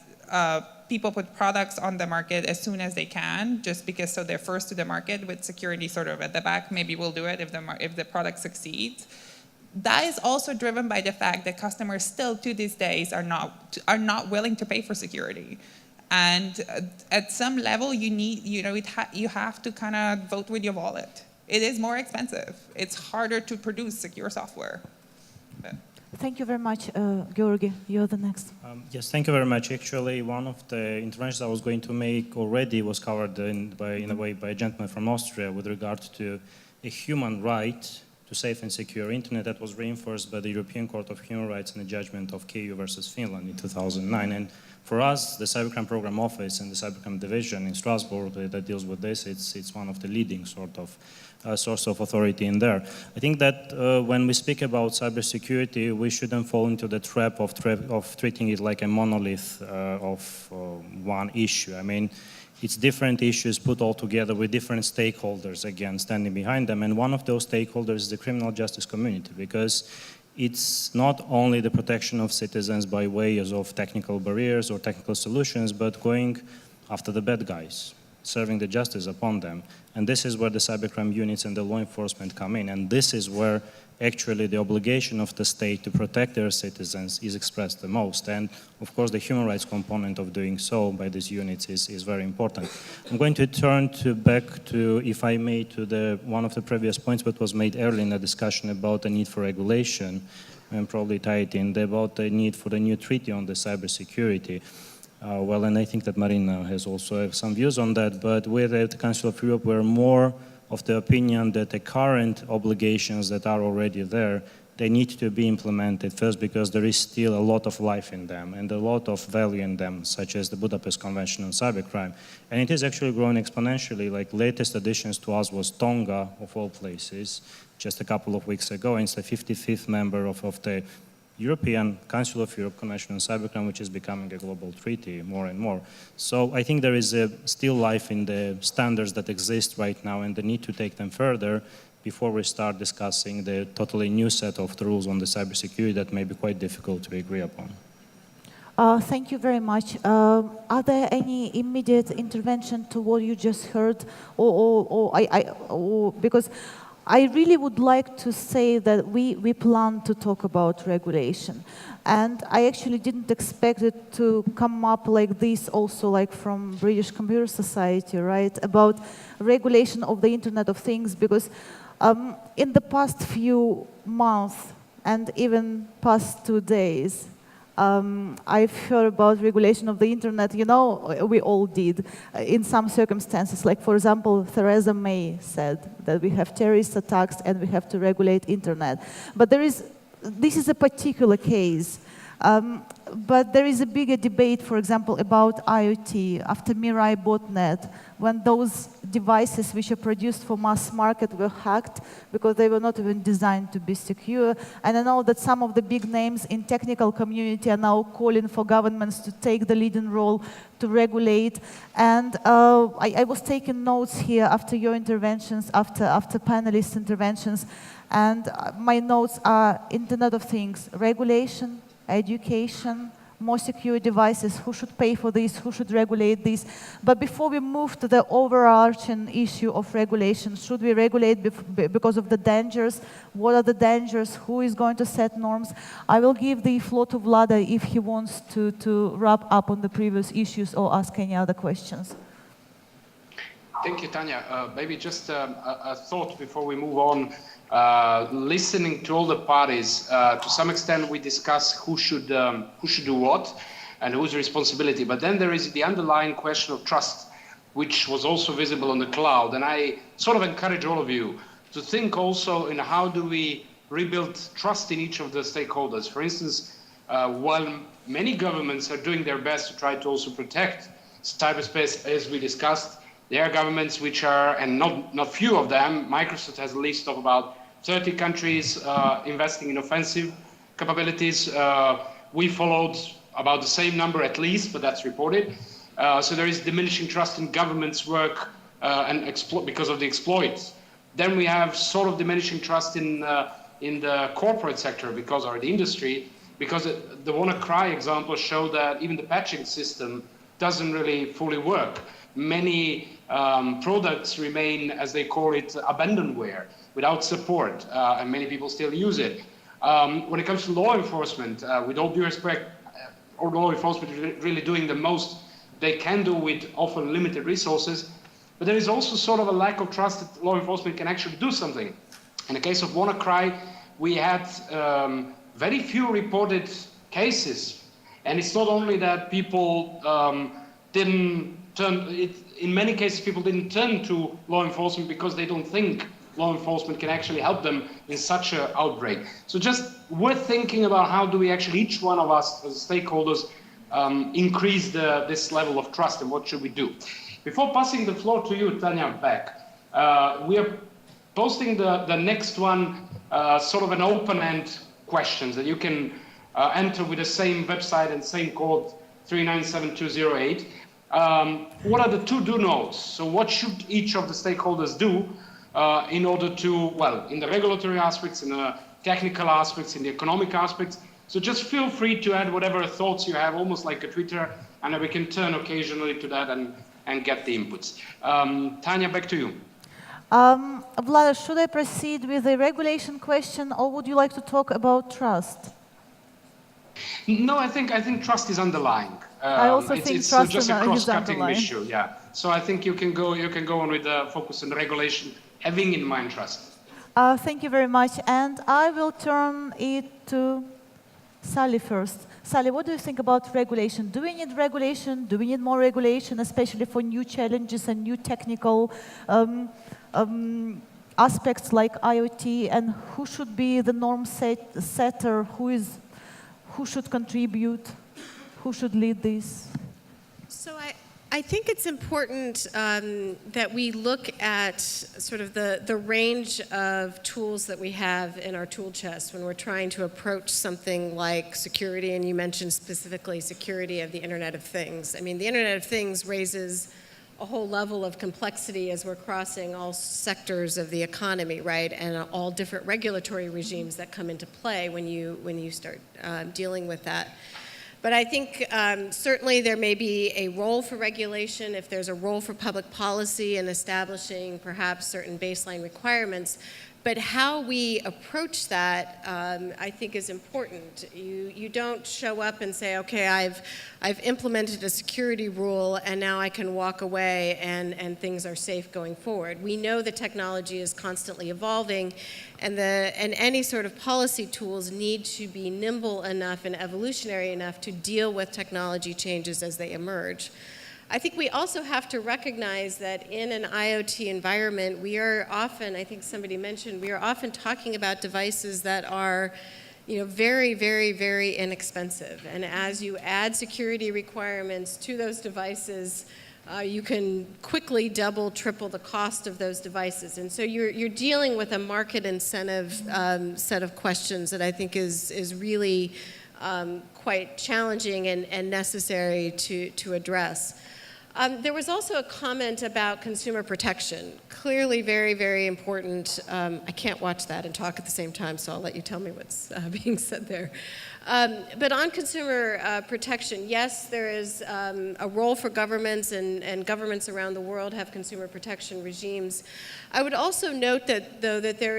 people put products on the market as soon as they can, just because they're first to the market with security sort of at the back, maybe we'll do it if the product succeeds. That is also driven by the fact that customers still to these days are not willing to pay for security, and at some level you have to kind of vote with your wallet. It is more expensive. It's harder to produce secure software. Thank you very much, Georgi. You're the next. Yes, thank you very much. Actually, one of the interventions I was going to make already was covered in a way by a gentleman from Austria with regard to a human right to to safe and secure internet that was reinforced by the European Court of Human Rights in the judgment of KU versus Finland in 2009. And for us, the Cybercrime Program Office and the Cybercrime Division in Strasbourg that deals with this, it's one of the leading sort of source of authority in there. I think that when we speak about cybersecurity, we shouldn't fall into the trap of treating it like a monolith of one issue. I mean, it's different issues put all together with different stakeholders, again, standing behind them. And one of those stakeholders is the criminal justice community, because it's not only the protection of citizens by way of technical barriers or technical solutions, but going after the bad guys, serving the justice upon them. And this is where the cybercrime units and the law enforcement come in. And this is where actually the obligation of the state to protect their citizens is expressed the most. And of course, the human rights component of doing so by these units is very important. I'm going to turn back to, if I may, to one of the previous points that was made earlier in the discussion about the need for regulation, and probably tie it in about the need for the new treaty on the cybersecurity. Well, and I think that Marina has also some views on that, but we at the Council of Europe were more of the opinion that the current obligations that are already there, they need to be implemented first, because there is still a lot of life in them and a lot of value in them, such as the Budapest Convention on Cybercrime. And it is actually growing exponentially. Like latest additions to us was Tonga, of all places, just a couple of weeks ago, and it's the 55th member of the European Council of Europe Convention on Cybercrime, which is becoming a global treaty more and more. So I think there is still life in the standards that exist right now and the need to take them further before we start discussing the totally new set of the rules on the cybersecurity that may be quite difficult to agree upon. Thank you very much. Are there any immediate intervention to what you just heard? Because I really would like to say that we plan to talk about regulation. And I actually didn't expect it to come up like this also, like from British Computer Society, right? About regulation of the Internet of Things, because in the past few months and even past 2 days, I've heard about regulation of the internet, you know, we all did, in some circumstances. Like, for example, Theresa May said that we have terrorist attacks and we have to regulate internet. But this is a particular case. But there is a bigger debate, for example, about IoT after Mirai botnet, when those devices which are produced for mass market were hacked because they were not even designed to be secure. And I know that some of the big names in technical community are now calling for governments to take the leading role to regulate. And I was taking notes here after your interventions, after panelists' interventions, and my notes are Internet of Things, regulation, education, more secure devices, who should pay for this, who should regulate this. But before we move to the overarching issue of regulation, should we regulate because of the dangers? What are the dangers? Who is going to set norms? I will give the floor to Vlada if he wants to wrap up on the previous issues or ask any other questions. Thank you, Tanya. Maybe just a thought before we move on. Listening to all the parties, to some extent we discuss who should do what and whose responsibility. But then there is the underlying question of trust, which was also visible on the cloud. And I sort of encourage all of you to think also in how do we rebuild trust in each of the stakeholders. For instance, while many governments are doing their best to try to also protect cyberspace, as we discussed, there are governments which are, and not few of them, Microsoft has a list of about 30 countries investing in offensive capabilities. We followed about the same number at least, but that's reported. So there is diminishing trust in government's work because of the exploits. Then we have sort of diminishing trust in the corporate sector or the industry, because the WannaCry example showed that even the patching system doesn't really fully work. Many products remain, as they call it, abandonware, without support, and many people still use it. When it comes to law enforcement, with all due respect, all law enforcement is really doing the most they can do with often limited resources, but there is also sort of a lack of trust that law enforcement can actually do something. In the case of WannaCry, we had very few reported cases, and it's not only that people didn't turn, in many cases people didn't turn to law enforcement because they don't think law enforcement can actually help them in such an outbreak. So just worth thinking about how do we actually, each one of us as stakeholders, increase this level of trust, and what should we do? Before passing the floor to you, Tanya, back, we are posting the next one, sort of an open-end questions that you can enter with the same website and same code 397208. What are the do notes? So what should each of the stakeholders do in order to, well, in the regulatory aspects, in the technical aspects, in the economic aspects? So just feel free to add whatever thoughts you have, almost like a Twitter, and we can turn occasionally to that and get the inputs. Tanya, back to you. Vlada, should I proceed with the regulation question, or would you like to talk about trust? No, I think trust is underlying. I also think it's trust just a is cross-cutting underlying. issue, yeah. So I think you can go on with the focus on regulation, having in mind trust. Thank you very much, and I will turn it to Sally first. Sally, what do you think about regulation? Do we need regulation? Do we need more regulation, especially for new challenges and new technical aspects like IoT? And who should be the norm setter? Who should contribute? Who should lead this? So I think it's important that we look at sort of the range of tools that we have in our tool chest when we're trying to approach something like security, and you mentioned specifically security of the Internet of Things. I mean, the Internet of Things raises a whole level of complexity as we're crossing all sectors of the economy, right, and all different regulatory regimes that come into play when you start dealing with that. But I think certainly there may be a role for regulation if there's a role for public policy in establishing perhaps certain baseline requirements. But how we approach that, I think, is important. You don't show up and say, okay, I've implemented a security rule and now I can walk away and things are safe going forward. We know the technology is constantly evolving, and any sort of policy tools need to be nimble enough and evolutionary enough to deal with technology changes as they emerge. I think we also have to recognize that in an IoT environment, we are often, I think somebody mentioned, we are often talking about devices that are, very, very, very inexpensive. And as you add security requirements to those devices, you can quickly double, triple the cost of those devices. And so you're dealing with a market incentive set of questions that I think is really quite challenging and necessary to address. There was also a comment about consumer protection. Clearly very, very important. I can't watch that and talk at the same time, so I'll let you tell me what's being said there. But on consumer protection, yes, there is a role for governments, and governments around the world have consumer protection regimes. I would also note that, though, that there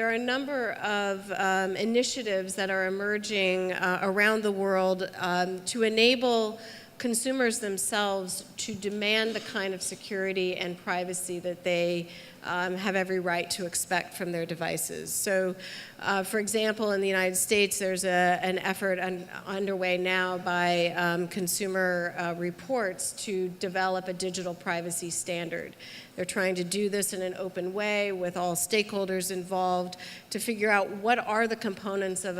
are a number of initiatives that are emerging around the world to enable consumers themselves to demand the kind of security and privacy that they have every right to expect from their devices. So, for example, in the United States, there's an effort underway now by Consumer Reports to develop a digital privacy standard. They're trying to do this in an open way with all stakeholders involved to figure out what are the components of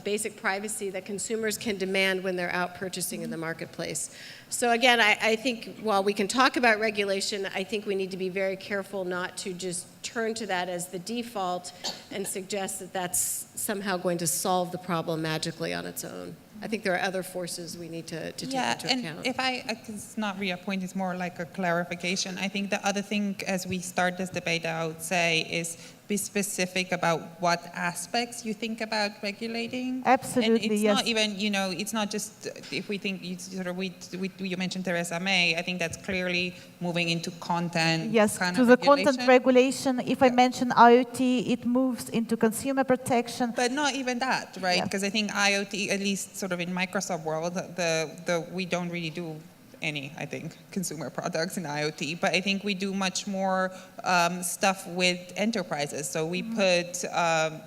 basic privacy that consumers can demand when they're out purchasing in the marketplace. So again, I think while we can talk about regulation, I think we need to be very careful not to just turn to that as the default and suggest that that's somehow going to solve the problem magically on its own. I think there are other forces we need to take into account. And if it's not really a point, it's more like a clarification. I think the other thing as we start this debate, I would say, is be specific about what aspects you think about regulating. Absolutely, and it's yes. not even, it's not just if we think, you mentioned Theresa May, I think that's clearly moving into content. Yes, kind to of the regulation. content regulation. If I mention IoT, it moves into consumer protection. But not even that, right? Because I think IoT, at least sort of in Microsoft world, we don't really do any, I think, consumer products in IoT, but I think we do much more stuff with enterprises. So we put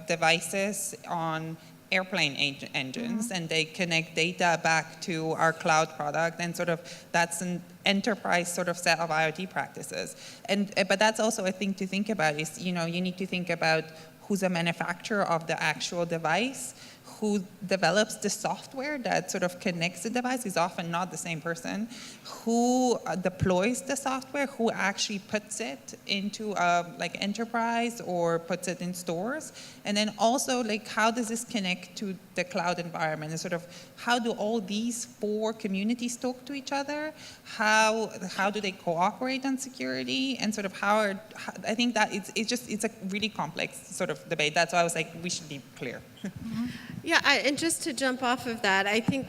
devices on airplane engines, and they connect data back to our cloud product, and sort of that's an enterprise sort of set of IoT practices. But that's also a thing to think about is, you need to think about who's a manufacturer of the actual device, who develops the software that sort of connects the device is often not the same person, who deploys the software, who actually puts it into like enterprise or puts it in stores, and then also like how does this connect to the cloud environment, and sort of how do all these four communities talk to each other, how do they cooperate on security, and sort of I think that it's a really complex sort of debate. That's why I was like, we should be clear. Yeah, and just to jump off of that, I think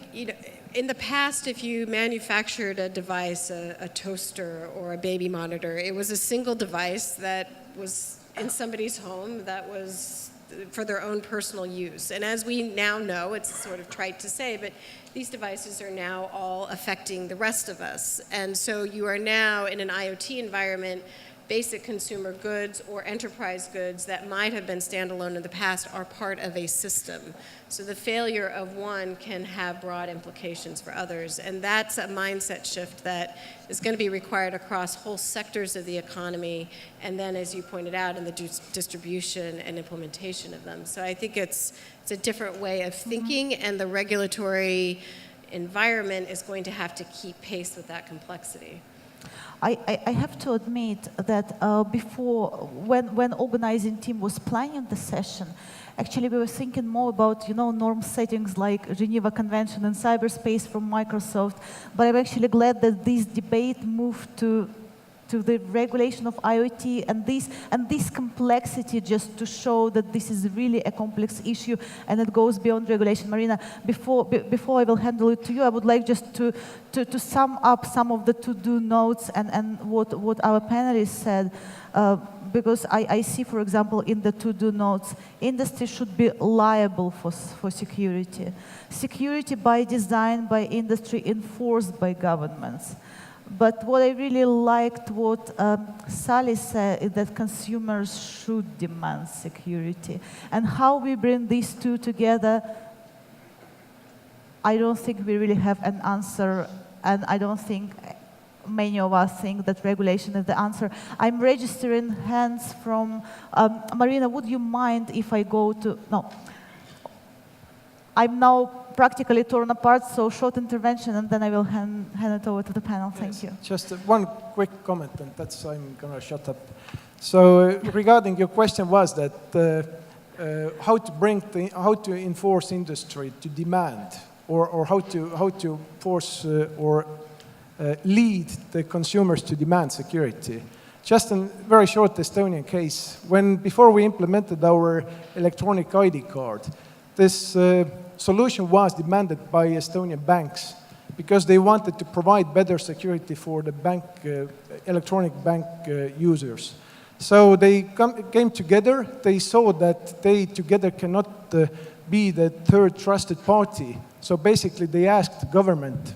in the past, if you manufactured a device, a toaster or a baby monitor, it was a single device that was in somebody's home that was for their own personal use. And as we now know, it's sort of trite to say, but these devices are now all affecting the rest of us. And so you are now in an IoT environment. Basic consumer goods or enterprise goods that might have been standalone in the past are part of a system. So the failure of one can have broad implications for others. And that's a mindset shift that is going to be required across whole sectors of the economy, and then, as you pointed out, in the distribution and implementation of them. So I think it's a different way of thinking, and the regulatory environment is going to have to keep pace with that complexity. I have to admit that before, when organizing team was planning the session, actually we were thinking more about, norm settings like Geneva Convention and cyberspace from Microsoft. But I'm actually glad that this debate moved to the regulation of IoT and this complexity, just to show that this is really a complex issue and it goes beyond regulation. Marina, before I will handle it to you, I would like just to sum up some of the to-do notes and what our panelists said. Because I see, for example, in the to-do notes, industry should be liable for security. Security by design, by industry, enforced by governments. But what I really liked, what Sally said, is that consumers should demand security. And how we bring these two together, I don't think we really have an answer, and I don't think many of us think that regulation is the answer. I'm registering hands from, Marina, would you mind if I go to, no. I'm now practically torn apart, so short intervention, and then I will hand it over to the panel. Thank you. Just one quick comment, and I'm going to shut up. So regarding your question was that how to enforce industry to demand, or how to force or lead the consumers to demand security. Just a very short Estonian case. Before we implemented our electronic ID card, this solution was demanded by Estonian banks because they wanted to provide better security for the electronic bank users. So they came together. They saw that they together cannot be the third trusted party. So basically, they asked the government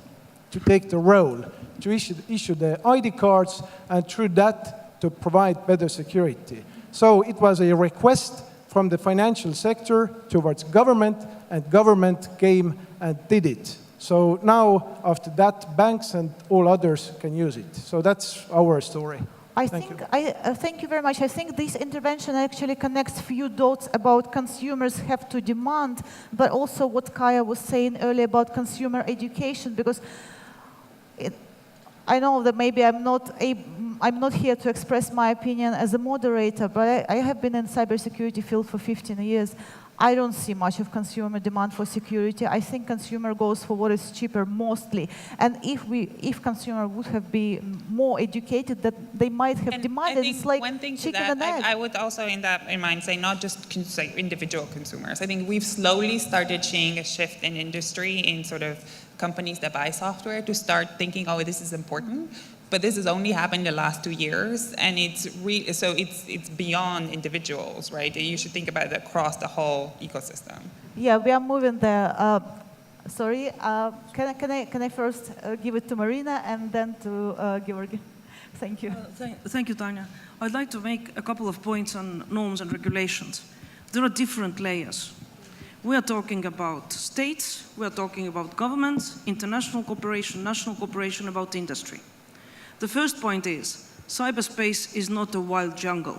to take the role, to issue the ID cards, and through that to provide better security. So it was a request from the financial sector towards government, and government came and did it. So now, after that, banks and all others can use it. So that's our story. Thank you very much. I think this intervention actually connects few dots about consumers have to demand, but also what Kaya was saying earlier about consumer education, because I know that maybe I'm not here to express my opinion as a moderator, but I have been in cybersecurity field for 15 years. I don't see much of consumer demand for security. I think consumer goes for what is cheaper mostly. And if consumer would have been more educated, that they might have demanded. It's like chicken and egg. I would also in mind say not just individual consumers. I think we've slowly started seeing a shift in industry, in sort of companies that buy software, to start thinking, oh, this is important. But this has only happened in the last 2 years, and it's beyond individuals, right? You should think about it across the whole ecosystem. Yeah, we are moving there. Sorry, can I first give it to Marina and then to Georgi? Thank you. Thank you, Tanya. I'd like to make a couple of points on norms and regulations. There are different layers. We are talking about states, we are talking about governments, international cooperation, national cooperation, about industry. The first point is, cyberspace is not a wild jungle.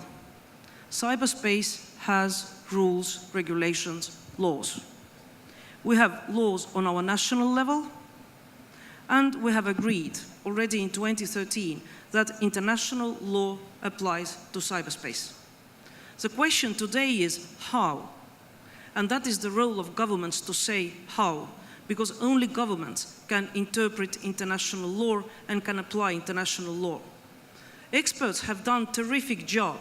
Cyberspace has rules, regulations, laws. We have laws on our national level, and we have agreed already in 2013 that international law applies to cyberspace. The question today is how? And that is the role of governments to say how, because only governments can interpret international law and can apply international law. Experts have done a terrific job.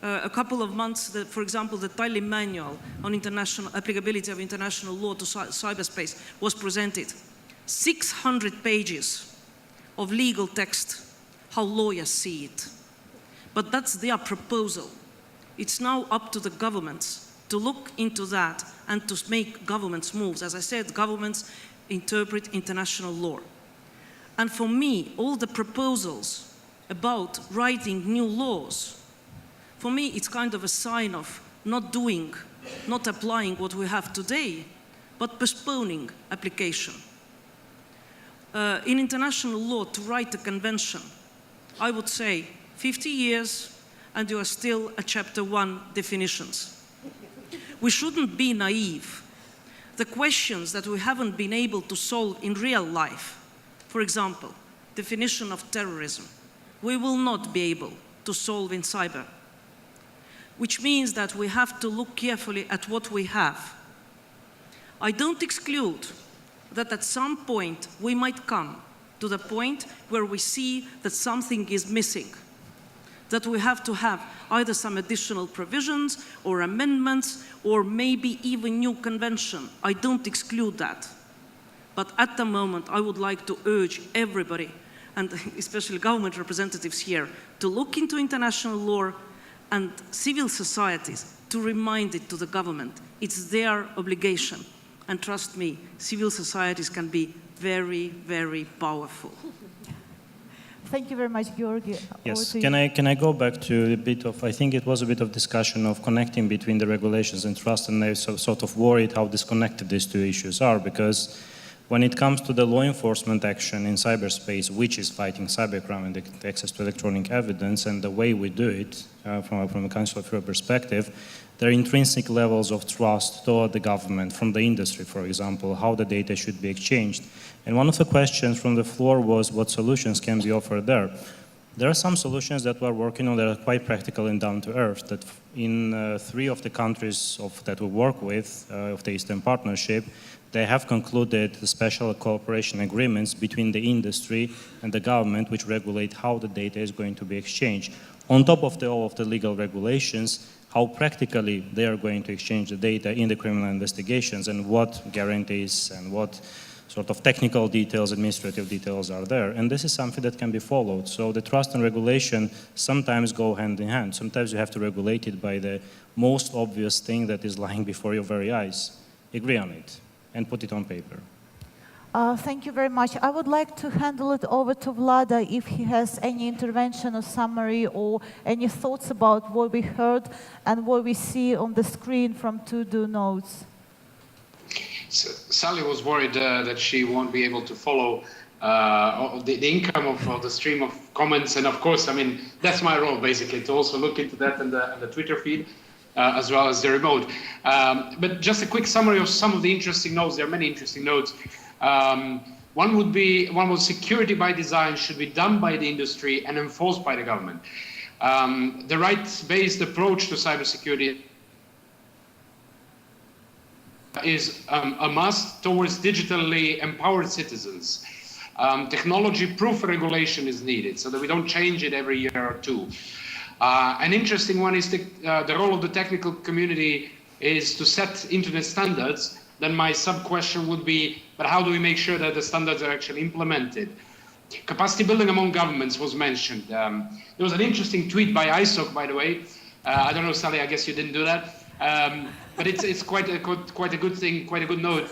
A couple of months, for example, the Tallinn Manual on international applicability of international law to cyberspace was presented. 600 pages of legal text, how lawyers see it. But that's their proposal. It's now up to the governments to look into that and to make governments moves. As I said, governments interpret international law. And for me, all the proposals about writing new laws, for me, it's kind of a sign of not doing, not applying what we have today, but postponing application. In international law, to write a convention, I would say 50 years, and you are still at Chapter 1 definitions. We shouldn't be naive. The questions that we haven't been able to solve in real life, for example, definition of terrorism, we will not be able to solve in cyber, which means that we have to look carefully at what we have. I don't exclude that at some point we might come to the point where we see that something is missing, that we have to have either some additional provisions or amendments or maybe even new convention. I don't exclude that. But at the moment, I would like to urge everybody, and especially government representatives here, to look into international law and civil societies to remind it to the government. It's their obligation. And trust me, civil societies can be very, very powerful. Thank you very much, Georgi. Yes, can I go back to a bit of, I think it was a bit of discussion of connecting between the regulations and trust, and I sort of worried how disconnected these two issues are, because when it comes to the law enforcement action in cyberspace, which is fighting cybercrime and the access to electronic evidence, and the way we do it from a Council of Europe perspective, there are intrinsic levels of trust toward the government, from the industry, for example, how the data should be exchanged. And one of the questions from the floor was what solutions can be offered there. There are some solutions that we're working on that are quite practical and down to earth, that in 3 of the countries that we work with, of the Eastern Partnership, they have concluded special cooperation agreements between the industry and the government, which regulate how the data is going to be exchanged. On top of all of the legal regulations, how practically they are going to exchange the data in the criminal investigations, and what guarantees and what sort of technical details, administrative details are there. And this is something that can be followed. So the trust and regulation sometimes go hand in hand. Sometimes you have to regulate it by the most obvious thing that is lying before your very eyes. Agree on it and put it on paper. Thank you very much. I would like to handle it over to Vlada if he has any intervention or summary or any thoughts about what we heard and what we see on the screen from to-do notes. Sally was worried that she won't be able to follow the income of the stream of comments, and of course, I mean, that's my role basically, to also look into that and the Twitter feed, as well as the remote. But just a quick summary of some of the interesting notes. There are many interesting notes. One was security by design should be done by the industry and enforced by the government. The rights-based approach to cybersecurity is a must towards digitally empowered citizens. Technology-proof regulation is needed so that we don't change it every year or two. An interesting one is the role of the technical community is to set internet standards. Then my sub-question would be, but how do we make sure that the standards are actually implemented? Capacity building among governments was mentioned. There was an interesting tweet by ISOC, by the way. I don't know, Sally, I guess you didn't do that. But it's quite a good thing, quite a good note.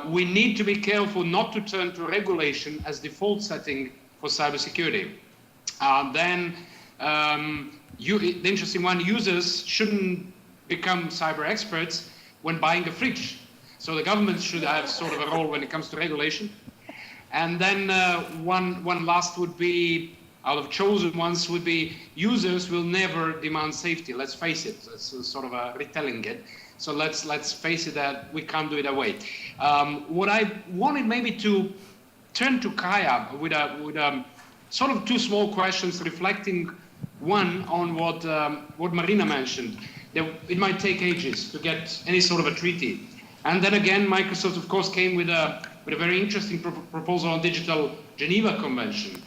We need to be careful not to turn to regulation as default setting for cybersecurity. The interesting one, users shouldn't become cyber experts, when buying a fridge. So the government should have sort of a role when it comes to regulation. And then one last would be, out of chosen ones, would be users will never demand safety. Let's face it. That's sort of a retelling it. So let's face it that we can't do it that way. What I wanted maybe to turn to Kaya with sort of two small questions, reflecting one on what Marina mentioned, that it might take ages to get any sort of a treaty. And then again, Microsoft, of course, came with a very interesting proposal on Digital Geneva Convention.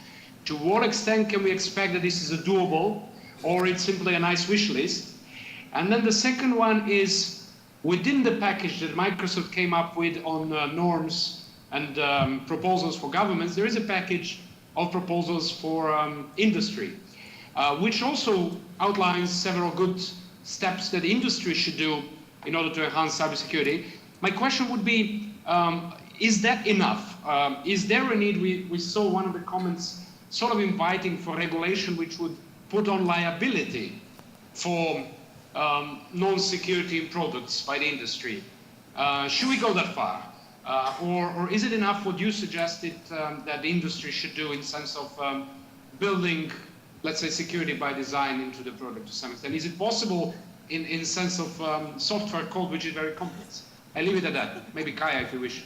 To what extent can we expect that this is a doable, or it's simply a nice wish list? And then the second one is, within the package that Microsoft came up with on norms and proposals for governments, there is a package of proposals for industry, which also outlines several good steps that industry should do in order to enhance cybersecurity. My question would be, is that enough? Is there a need? We saw one of the comments sort of inviting for regulation which would put on liability for non-security products by the industry. Should we go that far? Or is it enough what you suggested that the industry should do in sense of building, let's say, security by design into the product to some extent? Is it possible in sense of software code, which is very complex? I leave it at that. Maybe Kaya, if you wish.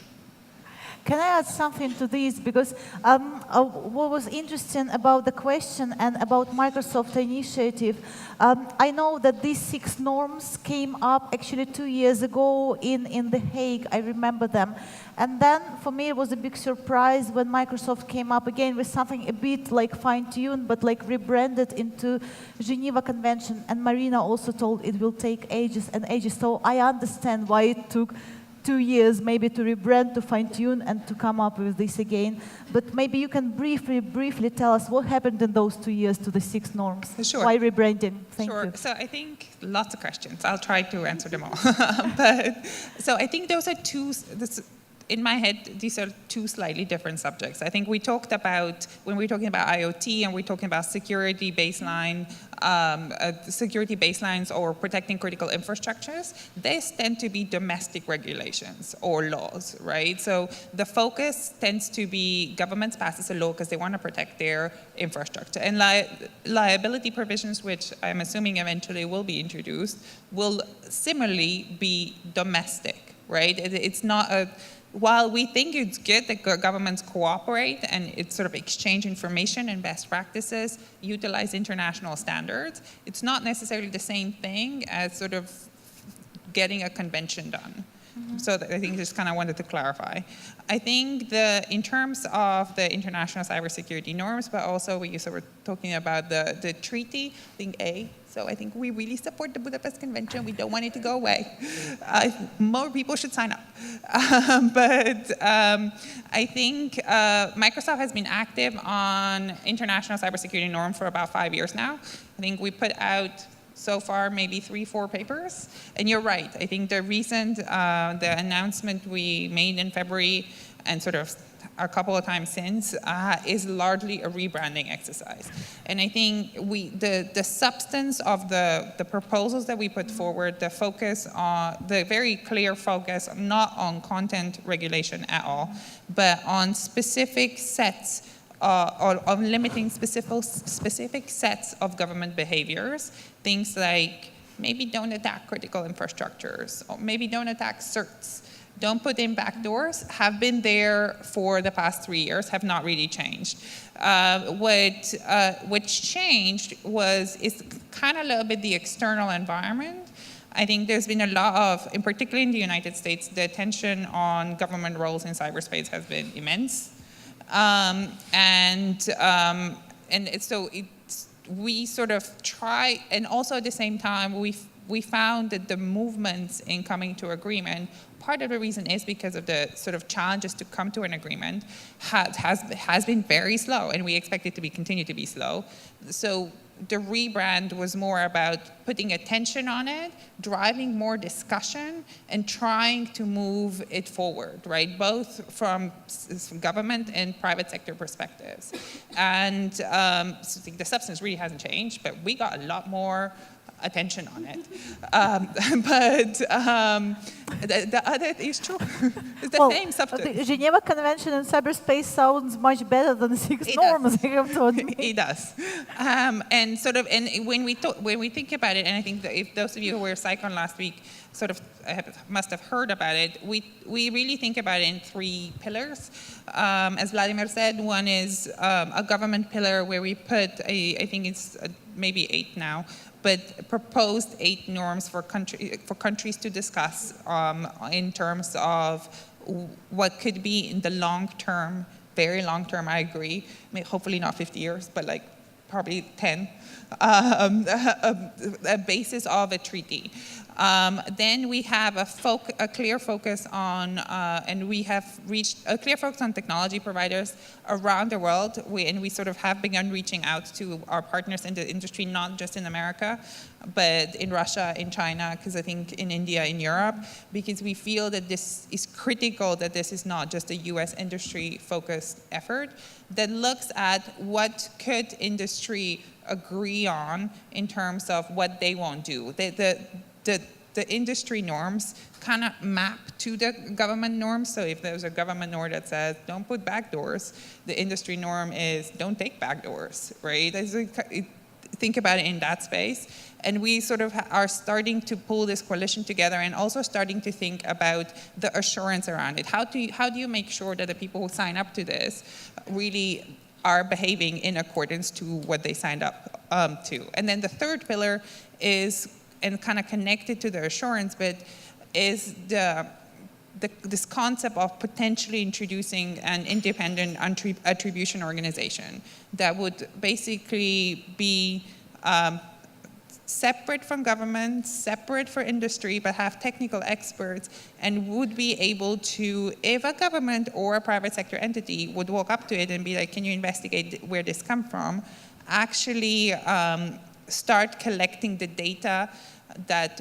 Can I add something to this? Because what was interesting about the question and about Microsoft initiative, I know that these 6 norms came up actually 2 years ago in The Hague. I remember them. And then for me it was a big surprise when Microsoft came up again with something a bit like fine-tuned, but like rebranded into Geneva Convention. And Marina also told it will take ages and ages. So I understand why it took 2 years maybe to rebrand, to fine-tune, and to come up with this again. But maybe you can briefly tell us what happened in those 2 years to the 6 norms. Sure. Why rebranding? Thank you. So I think lots of questions. I'll try to answer them all. So I think those are in my head, these are 2 slightly different subjects. I think we talked about, when we're talking about IoT and we're talking about security baselines or protecting critical infrastructures, these tend to be domestic regulations or laws, right? So the focus tends to be governments passes a law because they want to protect their infrastructure. And liability provisions, which I'm assuming eventually will be introduced, will similarly be domestic, right? It's not while we think it's good that governments cooperate and it's sort of exchange information and best practices, utilize international standards, it's not necessarily the same thing as sort of getting a convention done. Mm-hmm. So I think just kind of wanted to clarify. I think in terms of the international cybersecurity norms, but also we were talking about the treaty, I think so I think we really support the Budapest Convention. We don't want it to go away. More people should sign up. But I think Microsoft has been active on international cybersecurity norms for about 5 years now. I think we put out so far maybe 3-4 papers. And you're right. I think the recent the announcement we made in February and sort of a couple of times since is largely a rebranding exercise. And I think the substance of the proposals that we put forward, the focus on, the very clear focus, not on content regulation at all, but on specific sets on limiting specific sets of government behaviors, things like maybe don't attack critical infrastructures, or maybe don't attack certs, don't put in backdoors, have been there for the past 3 years, have not really changed. What's changed is kind of a little bit the external environment. I think there's been a lot of, in particular in the United States, the attention on government roles in cyberspace has been immense. We sort of try, and also at the same time, we found that the movements in coming to agreement, part of the reason is because of the sort of challenges to come to an agreement has been very slow, and we expect it to continue to be slow. So the rebrand was more about putting attention on it, driving more discussion, and trying to move it forward, right? Both from government and private sector perspectives. And so the substance really hasn't changed, but we got a lot more attention on it. The other is true. It's the same substance. The Geneva Convention in cyberspace sounds much better than the six norms they have told me. It does. And sort of, and when we think about it, and I think that if those of you who were CyCon last week sort of must have heard about it, we really think about it in 3 pillars. As Vladimir said, one is a government pillar where we put, I think it's maybe 8 now, but proposed 8 norms for countries to discuss in terms of what could be in the long term, very long term, I agree, hopefully not 50 years, but like probably 10, a basis of a treaty. Then we have a clear focus on, and we have reached a clear focus on technology providers around the world. And we sort of have begun reaching out to our partners in the industry, not just in America, but in Russia, in China, because I think in India, in Europe, because we feel that this is critical, that this is not just a US industry-focused effort, that looks at what could industry agree on in terms of what they won't do. The industry norms kind of map to the government norms. So if there's a government norm that says, don't put backdoors, the industry norm is, don't take backdoors, right? Think about it in that space. And we sort of are starting to pull this coalition together and also starting to think about the assurance around it. How do you make sure that the people who sign up to this really are behaving in accordance to what they signed up to? And then the third pillar is, and kind of connected to the assurance bit, is this concept of potentially introducing an independent attribution organization that would basically be separate from government, separate for industry, but have technical experts, and would be able to, if a government or a private sector entity would walk up to it and be like, can you investigate where this come from, actually start collecting the data that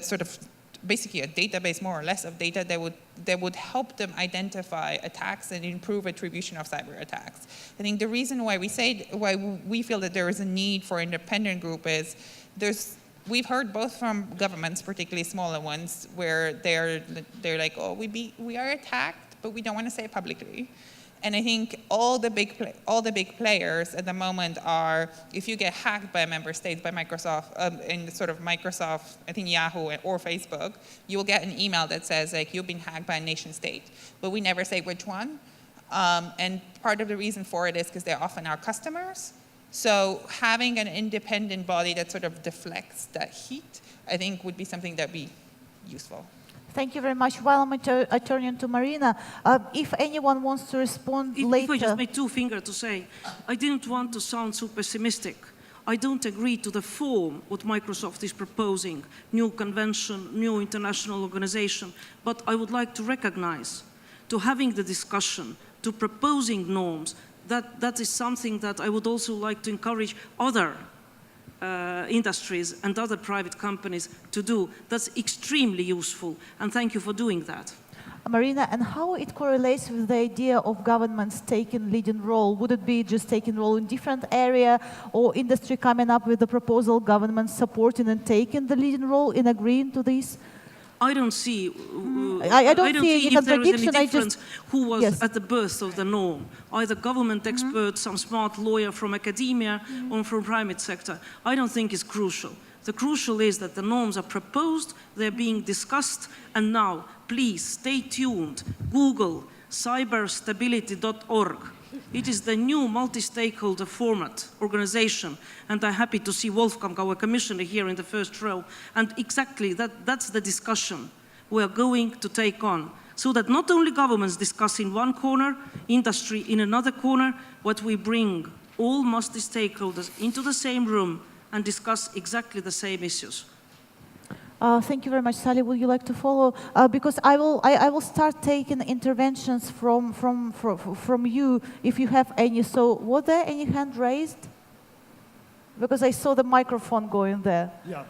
sort of basically a database more or less of data that would help them identify attacks and improve attribution of cyber attacks. I think the reason why we feel that there is a need for an independent group is we've heard both from governments, particularly smaller ones, where they're like, oh, we are attacked, but we don't want to say it publicly. And I think all the big players at the moment are, if you get hacked by a member state, by Microsoft, in sort of Microsoft, I think Yahoo or Facebook, you will get an email that says like, you've been hacked by a nation state, but we never say which one. And part of the reason for it is because they're often our customers. So having an independent body that sort of deflects that heat, I think would be something that would be useful. Thank you very much. While I'm turning to Marina, if anyone wants to respond later. If I just made 2 fingers to say, I didn't want to sound so pessimistic. I don't agree to the form what Microsoft is proposing, new convention, new international organization, but I would like to recognize, to having the discussion, to proposing norms, that is something that I would also like to encourage other industries and other private companies to do. That's extremely useful, and thank you for doing that. Marina, and how it correlates with the idea of governments taking leading role? Would it be just taking role in different area, or industry coming up with a proposal, government supporting and taking the leading role in agreeing to this? I don't see. I don't see any if there is any contradiction. difference who was at the birth of the norm. Either government expert, some smart lawyer from academia, or from private sector. I don't think it's crucial. The crucial is that the norms are proposed, they're being discussed, and now, please stay tuned. Google cyberstability.org. It is the new multi-stakeholder format organization, and I'm happy to see Wolfgang, our commissioner, here in the first row. And exactly that's the discussion we are going to take on, so that not only governments discuss in one corner, industry in another corner, but we bring all multi-stakeholders into the same room and discuss exactly the same issues. Thank you very much, Sally. Would you like to follow? Because I will start taking interventions from you if you have any. So, were there any hand raised? Because I saw the microphone going there. Yeah.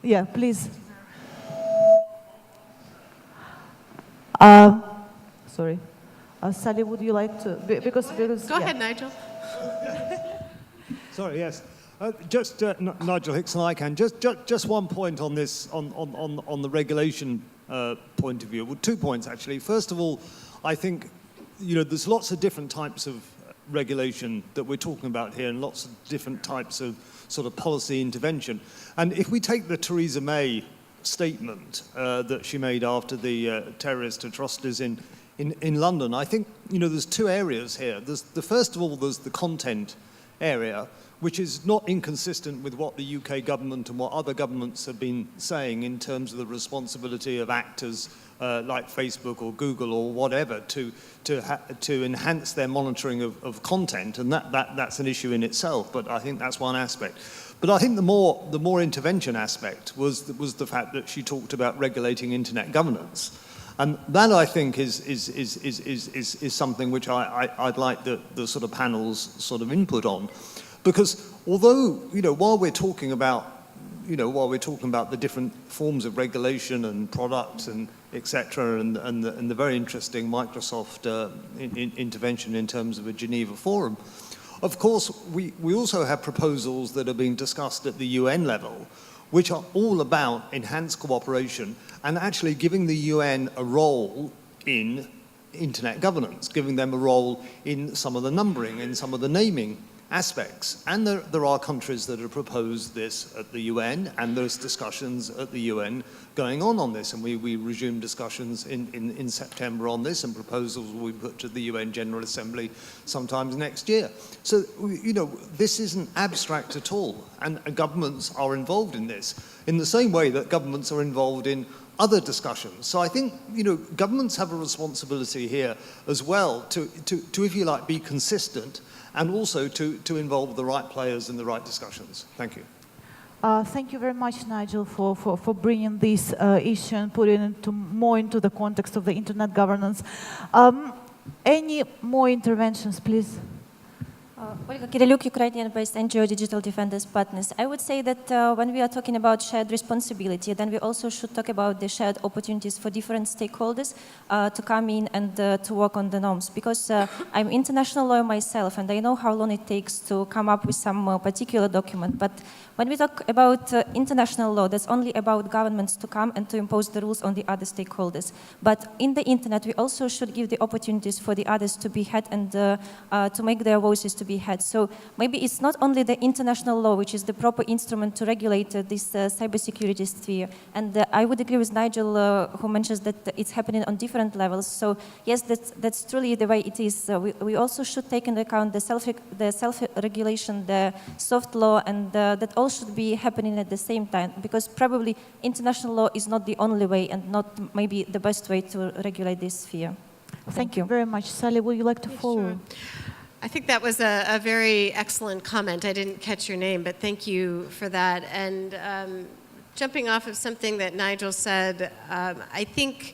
Yeah, please. Sorry, Sally. Would you like to? Because Go ahead, Nigel. Sorry. Yes. Nigel Hickson, ICANN. Just one point on this, on the regulation point of view. Well, 2 points actually. First of all, I think there's lots of different types of regulation that we're talking about here, and lots of different types of sort of policy intervention. And if we take the Theresa May statement that she made after the terrorist atrocities in London, I think there's two areas here. First of all, there's the content area, which is not inconsistent with what the UK government and what other governments have been saying in terms of the responsibility of actors like Facebook or Google or whatever to enhance their monitoring of content, and that's an issue in itself. But I think that's one aspect. But I think the more intervention aspect was the fact that she talked about regulating internet governance. And that, I think, is something which I'd like the sort of panel's sort of input on, because although while we're talking about the different forms of regulation and products and etc. and the very interesting Microsoft intervention in terms of a Geneva forum, of course we also have proposals that are being discussed at the UN level, which are all about enhanced cooperation and actually giving the UN a role in internet governance, giving them a role in some of the numbering, in some of the naming aspects. And there are countries that have proposed this at the UN, and there's discussions at the UN going on this, and we resume discussions in September on this, and proposals will be put to the UN General Assembly sometimes next year. So, this isn't abstract at all, and governments are involved in this, in the same way that governments are involved in other discussions. So I think, governments have a responsibility here as well to if you like, be consistent, and also to involve the right players in the right discussions. Thank you. Thank you very much, Nigel, for bringing this issue and putting it more into the context of the internet governance. Any more interventions, please? Olga Kiriliuk, Ukrainian-based NGO Digital Defenders Partners. I would say that when we are talking about shared responsibility, then we also should talk about the shared opportunities for different stakeholders to come in and to work on the norms. Because I'm international lawyer myself, and I know how long it takes to come up with some particular document. But when we talk about international law, that's only about governments to come and to impose the rules on the other stakeholders. But in the internet, we also should give the opportunities for the others to be heard and to make their voices to be heard. So maybe it's not only the international law, which is the proper instrument to regulate this cybersecurity sphere. And I would agree with Nigel, who mentions that it's happening on different levels. So yes, that's truly the way it is. We also should take into account the self-regulation, the soft law, and that all should be happening at the same time, because probably international law is not the only way and not maybe the best way to regulate this sphere. Thank you very much. Sally, would you like to follow? Sure. I think that was a very excellent comment. I didn't catch your name, but thank you for that. And jumping off of something that Nigel said, I think,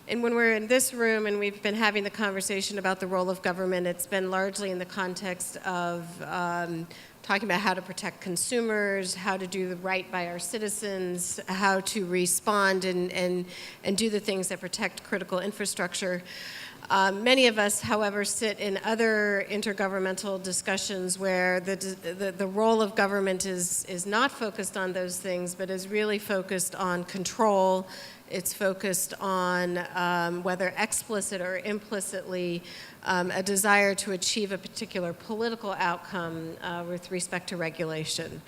and when we're in this room and we've been having the conversation about the role of government, it's been largely in the context of talking about how to protect consumers, how to do the right by our citizens, how to respond and do the things that protect critical infrastructure. Many of us, however, sit in other intergovernmental discussions where the role of government is not focused on those things, but is really focused on control. It's focused on whether explicit or implicitly a desire to achieve a particular political outcome with respect to regulation.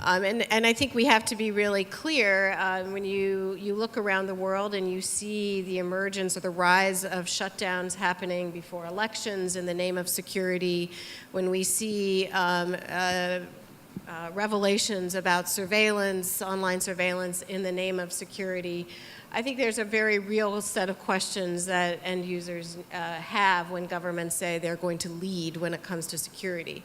And I think we have to be really clear when you look around the world and you see the emergence or the rise of shutdowns happening before elections in the name of security, when we see revelations about surveillance, online surveillance in the name of security, I think there's a very real set of questions that end users have when governments say they're going to lead when it comes to security.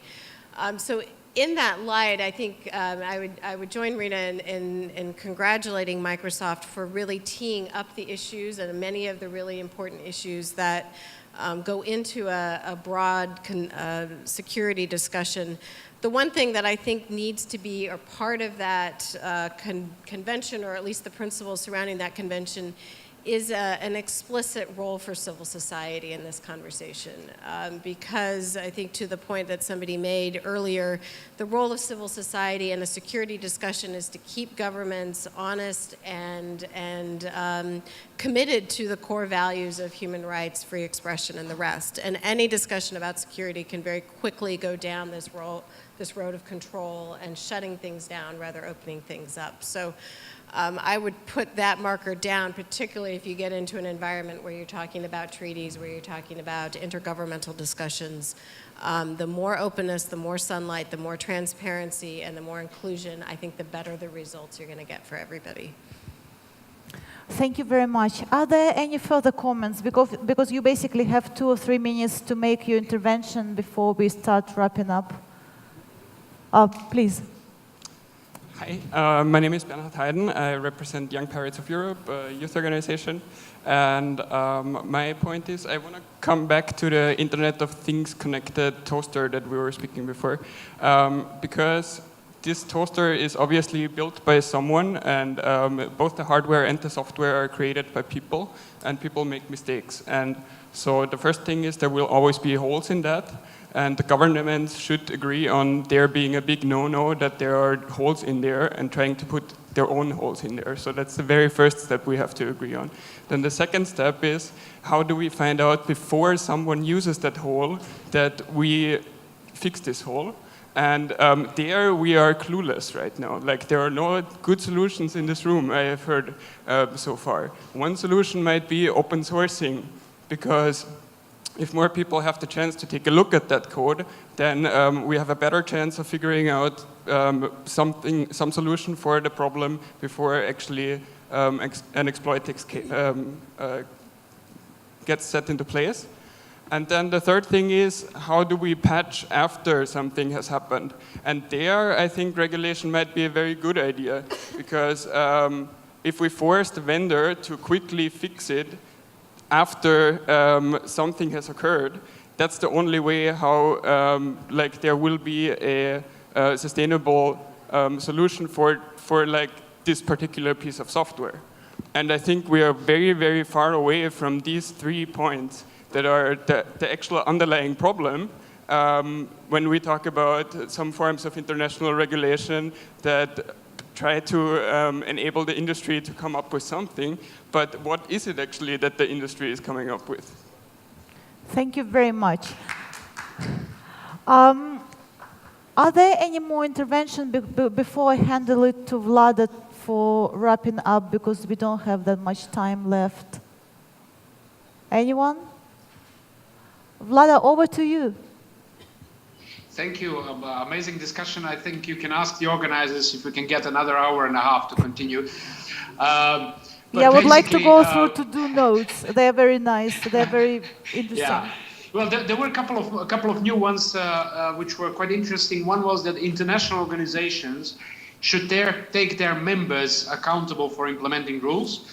So in that light, I think I would join Rena in congratulating Microsoft for really teeing up the issues and many of the really important issues that go into a broad security discussion. The one thing that I think needs to be a part of that convention, or at least the principles surrounding that convention, is an explicit role for civil society in this conversation. Because I think to the point that somebody made earlier, the role of civil society in a security discussion is to keep governments honest and committed to the core values of human rights, free expression, and the rest. And any discussion about security can very quickly go down this road of control and shutting things down rather opening things up. So I would put that marker down, particularly if you get into an environment where you're talking about treaties, where you're talking about intergovernmental discussions. The more openness, the more sunlight, the more transparency, and the more inclusion, I think the better the results you're going to get for everybody. Thank you very much. Are there any further comments? Because you basically have 2 or 3 minutes to make your intervention before we start wrapping up. Please. Hi, my name is Bernhard Heiden. I represent Young Pirates of Europe, a youth organization. And my point is I want to come back to the Internet of Things connected toaster that we were speaking before. Because this toaster is obviously built by someone, and both the hardware and the software are created by people, and people make mistakes. And so the first thing is there will always be holes in that. And the governments should agree on there being a big no-no that there are holes in there and trying to put their own holes in there. So that's the very first step we have to agree on. Then the second step is how do we find out before someone uses that hole that we fix this hole? And there we are clueless right now. Like there are no good solutions in this room I have heard so far. One solution might be open sourcing, because if more people have the chance to take a look at that code, then we have a better chance of figuring out some solution for the problem before actually an exploit gets set into place. And then the third thing is, how do we patch after something has happened? And there, I think regulation might be a very good idea, because if we force the vendor to quickly fix it after something has occurred, that's the only way how like there will be a sustainable solution for like this particular piece of software. And I think we are very, very far away from these 3 points that are the actual underlying problem when we talk about some forms of international regulation that try to enable the industry to come up with something, but what is it actually that the industry is coming up with? Thank you very much. Are there any more interventions before I handle it to Vlada for wrapping up, because we don't have that much time left? Anyone? Vlada, over to you. Thank you. Amazing discussion. I think you can ask the organizers if we can get another hour and a half to continue. Yeah, I would like to go through to-do notes. They're very nice. They're very interesting. Yeah. Well, there were a couple of new ones which were quite interesting. One was that international organizations should take their members accountable for implementing rules.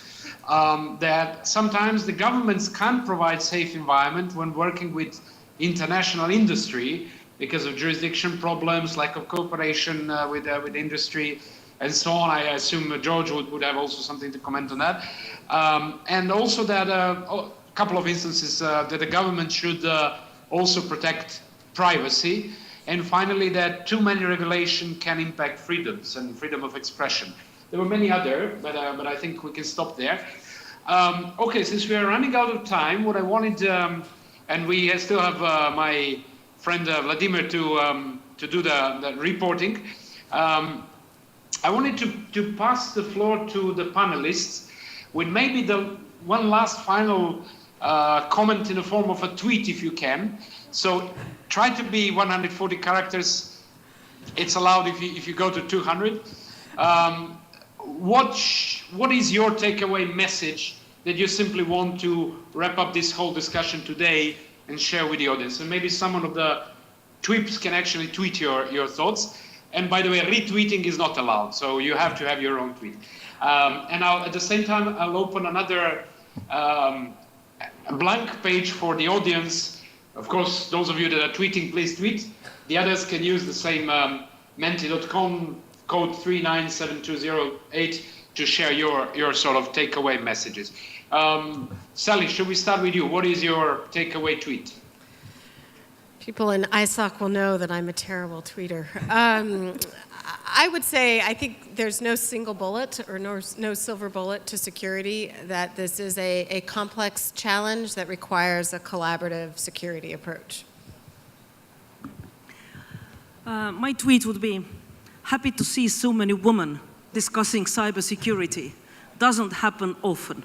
That sometimes the governments can't provide safe environment when working with international industry because of jurisdiction problems, lack of cooperation with industry, and so on. I assume George would have also something to comment on that. And also that a couple of instances that the government should also protect privacy. And finally, that too many regulation can impact freedoms and freedom of expression. There were many other, but I think we can stop there. Okay, since we are running out of time, what I wanted, and we still have my friend Vladimir to do the reporting. I wanted to pass the floor to the panelists with maybe the one last final comment in the form of a tweet, if you can. So try to be 140 characters. It's allowed if you go to 200. What is your takeaway message that you simply want to wrap up this whole discussion today and share with the audience? And maybe someone of the tweets can actually tweet your thoughts. And by the way, retweeting is not allowed, so you have to have your own tweet. And at the same time, I'll open another blank page for the audience. Of course, those of you that are tweeting, please tweet. The others can use the same menti.com code 397208 to share your sort of takeaway messages. Sally, should we start with you? What is your takeaway tweet? People in ISOC will know that I'm a terrible tweeter. I would say I think there's no single bullet or no silver bullet to security, that this is a complex challenge that requires a collaborative security approach. My tweet would be, happy to see so many women discussing cybersecurity. Doesn't happen often.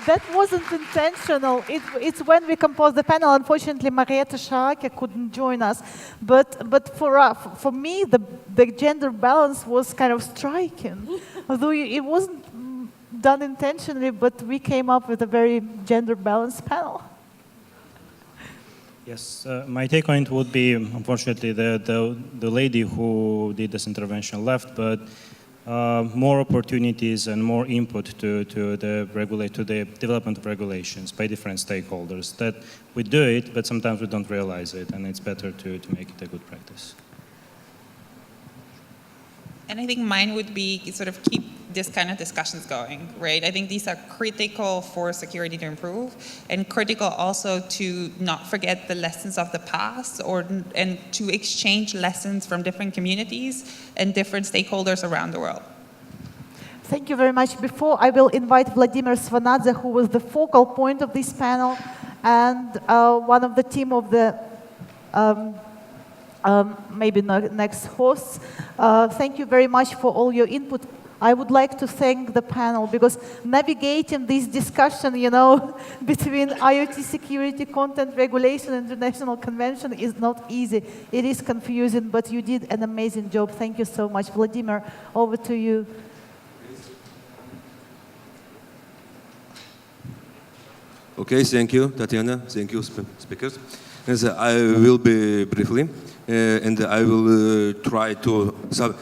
That wasn't intentional. It's when we composed the panel. Unfortunately, Marietta Schaake couldn't join us. But for me, the gender balance was kind of striking. Although it wasn't done intentionally, but we came up with a very gender balanced panel. Yes, my take on it would be, unfortunately, the lady who did this intervention left, but more opportunities and more input to the development of regulations by different stakeholders. That we do it, but sometimes we don't realize it, and it's better to make it a good practice. And I think mine would be sort of keep this kind of discussions going, right? I think these are critical for security to improve, and critical also to not forget the lessons of the past, and to exchange lessons from different communities and different stakeholders around the world. Thank you very much. Before I will invite Vladimir Svanadze, who was the focal point of this panel and one of the team of the maybe next hosts. Thank you very much for all your input. I would like to thank the panel, because navigating this discussion, you know, between IoT security, content regulation, and international convention is not easy. It is confusing, but you did an amazing job. Thank you so much. Vladimir, over to you. Okay, thank you, Tatiana. Thank you, speakers. As I will be briefly, and I will try to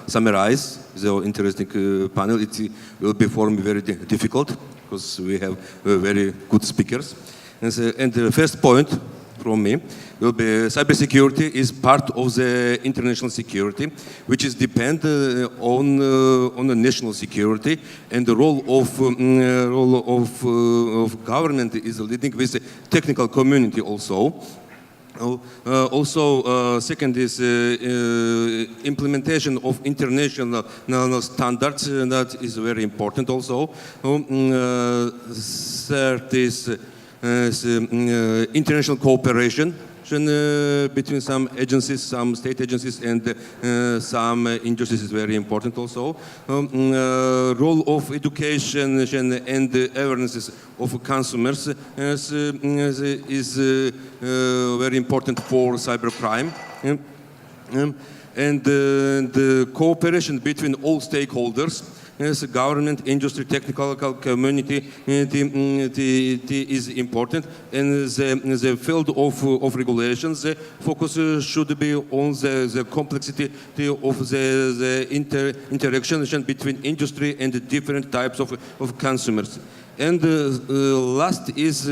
summarize the interesting panel. It will be for me very difficult, because we have very good speakers. And the first point from me will be cybersecurity is part of the international security, which is dependent on the national security, and the role of government is leading with the technical community also. Second is implementation of international standards, that is very important also. Third is international cooperation between some agencies, some state agencies, and some industries is very important also. Role of education and awareness of consumers is very important for cybercrime. And the cooperation between all stakeholders, as government, industry, technical community, is important, and the field of regulations, the focus should be on the complexity of the interaction between industry and the different types of consumers. And last is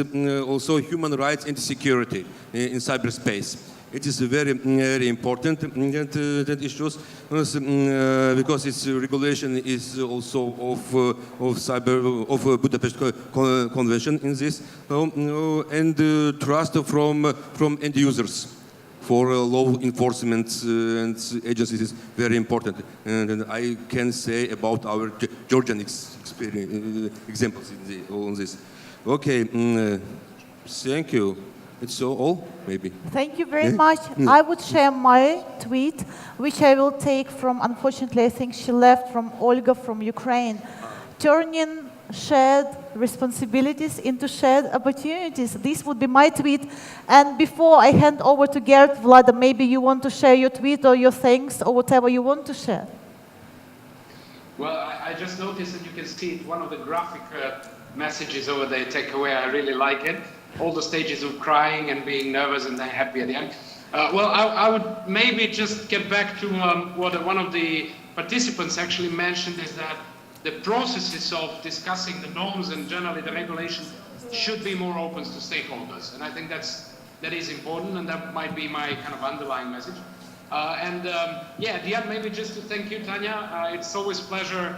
also human rights and security in cyberspace. It is very, very important that issues, because its regulation is also of Budapest Convention in this, and trust from end users for law enforcement and agencies is very important. And I can say about our Georgian examples on this. Okay, thank you. It's all, maybe. Thank you very much. I would share my tweet, which I will take from, unfortunately, I think she left, from Olga from Ukraine. Turning shared responsibilities into shared opportunities. This would be my tweet. And before I hand over to Gert, Vlada, maybe you want to share your tweet or your thanks or whatever you want to share. Well, I just noticed that you can see one of the graphic messages over there, takeaway. I really like it. All the stages of crying and being nervous and then happy at the end. Well, I would maybe just get back to what one of the participants actually mentioned, is that the processes of discussing the norms and generally the regulations should be more open to stakeholders. And I think that is important, and that might be my kind of underlying message. Yeah, at the end, maybe just to thank you, Tanya. It's always a pleasure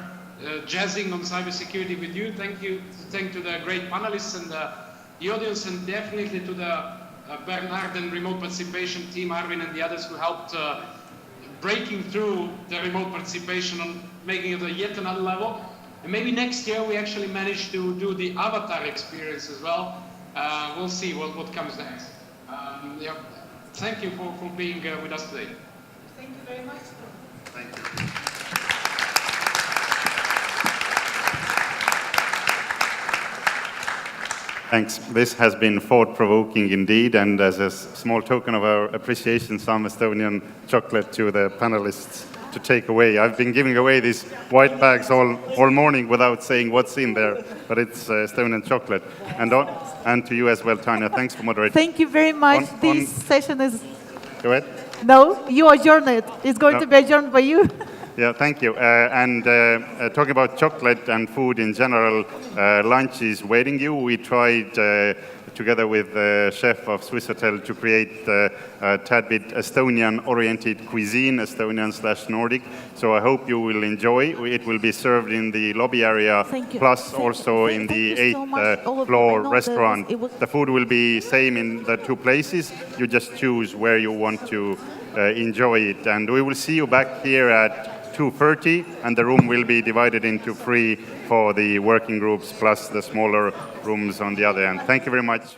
jazzing on cybersecurity with you. Thank to the great panelists and the audience, and definitely to the Bernard and remote participation team, Arvin and the others who helped breaking through the remote participation and making it yet another level. And maybe next year we actually manage to do the avatar experience as well. We'll see what comes next. Yeah. Thank you for being with us today. Thank you very much. Thank you. Thanks. This has been thought-provoking indeed, and as a small token of our appreciation, some Estonian chocolate to the panelists to take away. I've been giving away these white bags all morning without saying what's in there, but it's Estonian chocolate. And to you as well, Tanya. Thanks for moderating. Thank you very much. This session is... Go ahead. No, you adjourn it. It's going to be adjourned by you. Yeah, thank you. Talking about chocolate and food in general, lunch is waiting you. We tried, together with the chef of Swiss Hotel, to create a tad bit Estonian-oriented cuisine, Estonian/Nordic. So I hope you will enjoy. It will be served in the lobby area, plus also in the 8th floor restaurant. The food will be same in the two places. You just choose where you want to enjoy it. And we will see you back here at 2:30, and the room will be divided into 3 for the working groups plus the smaller rooms on the other end. Thank you very much.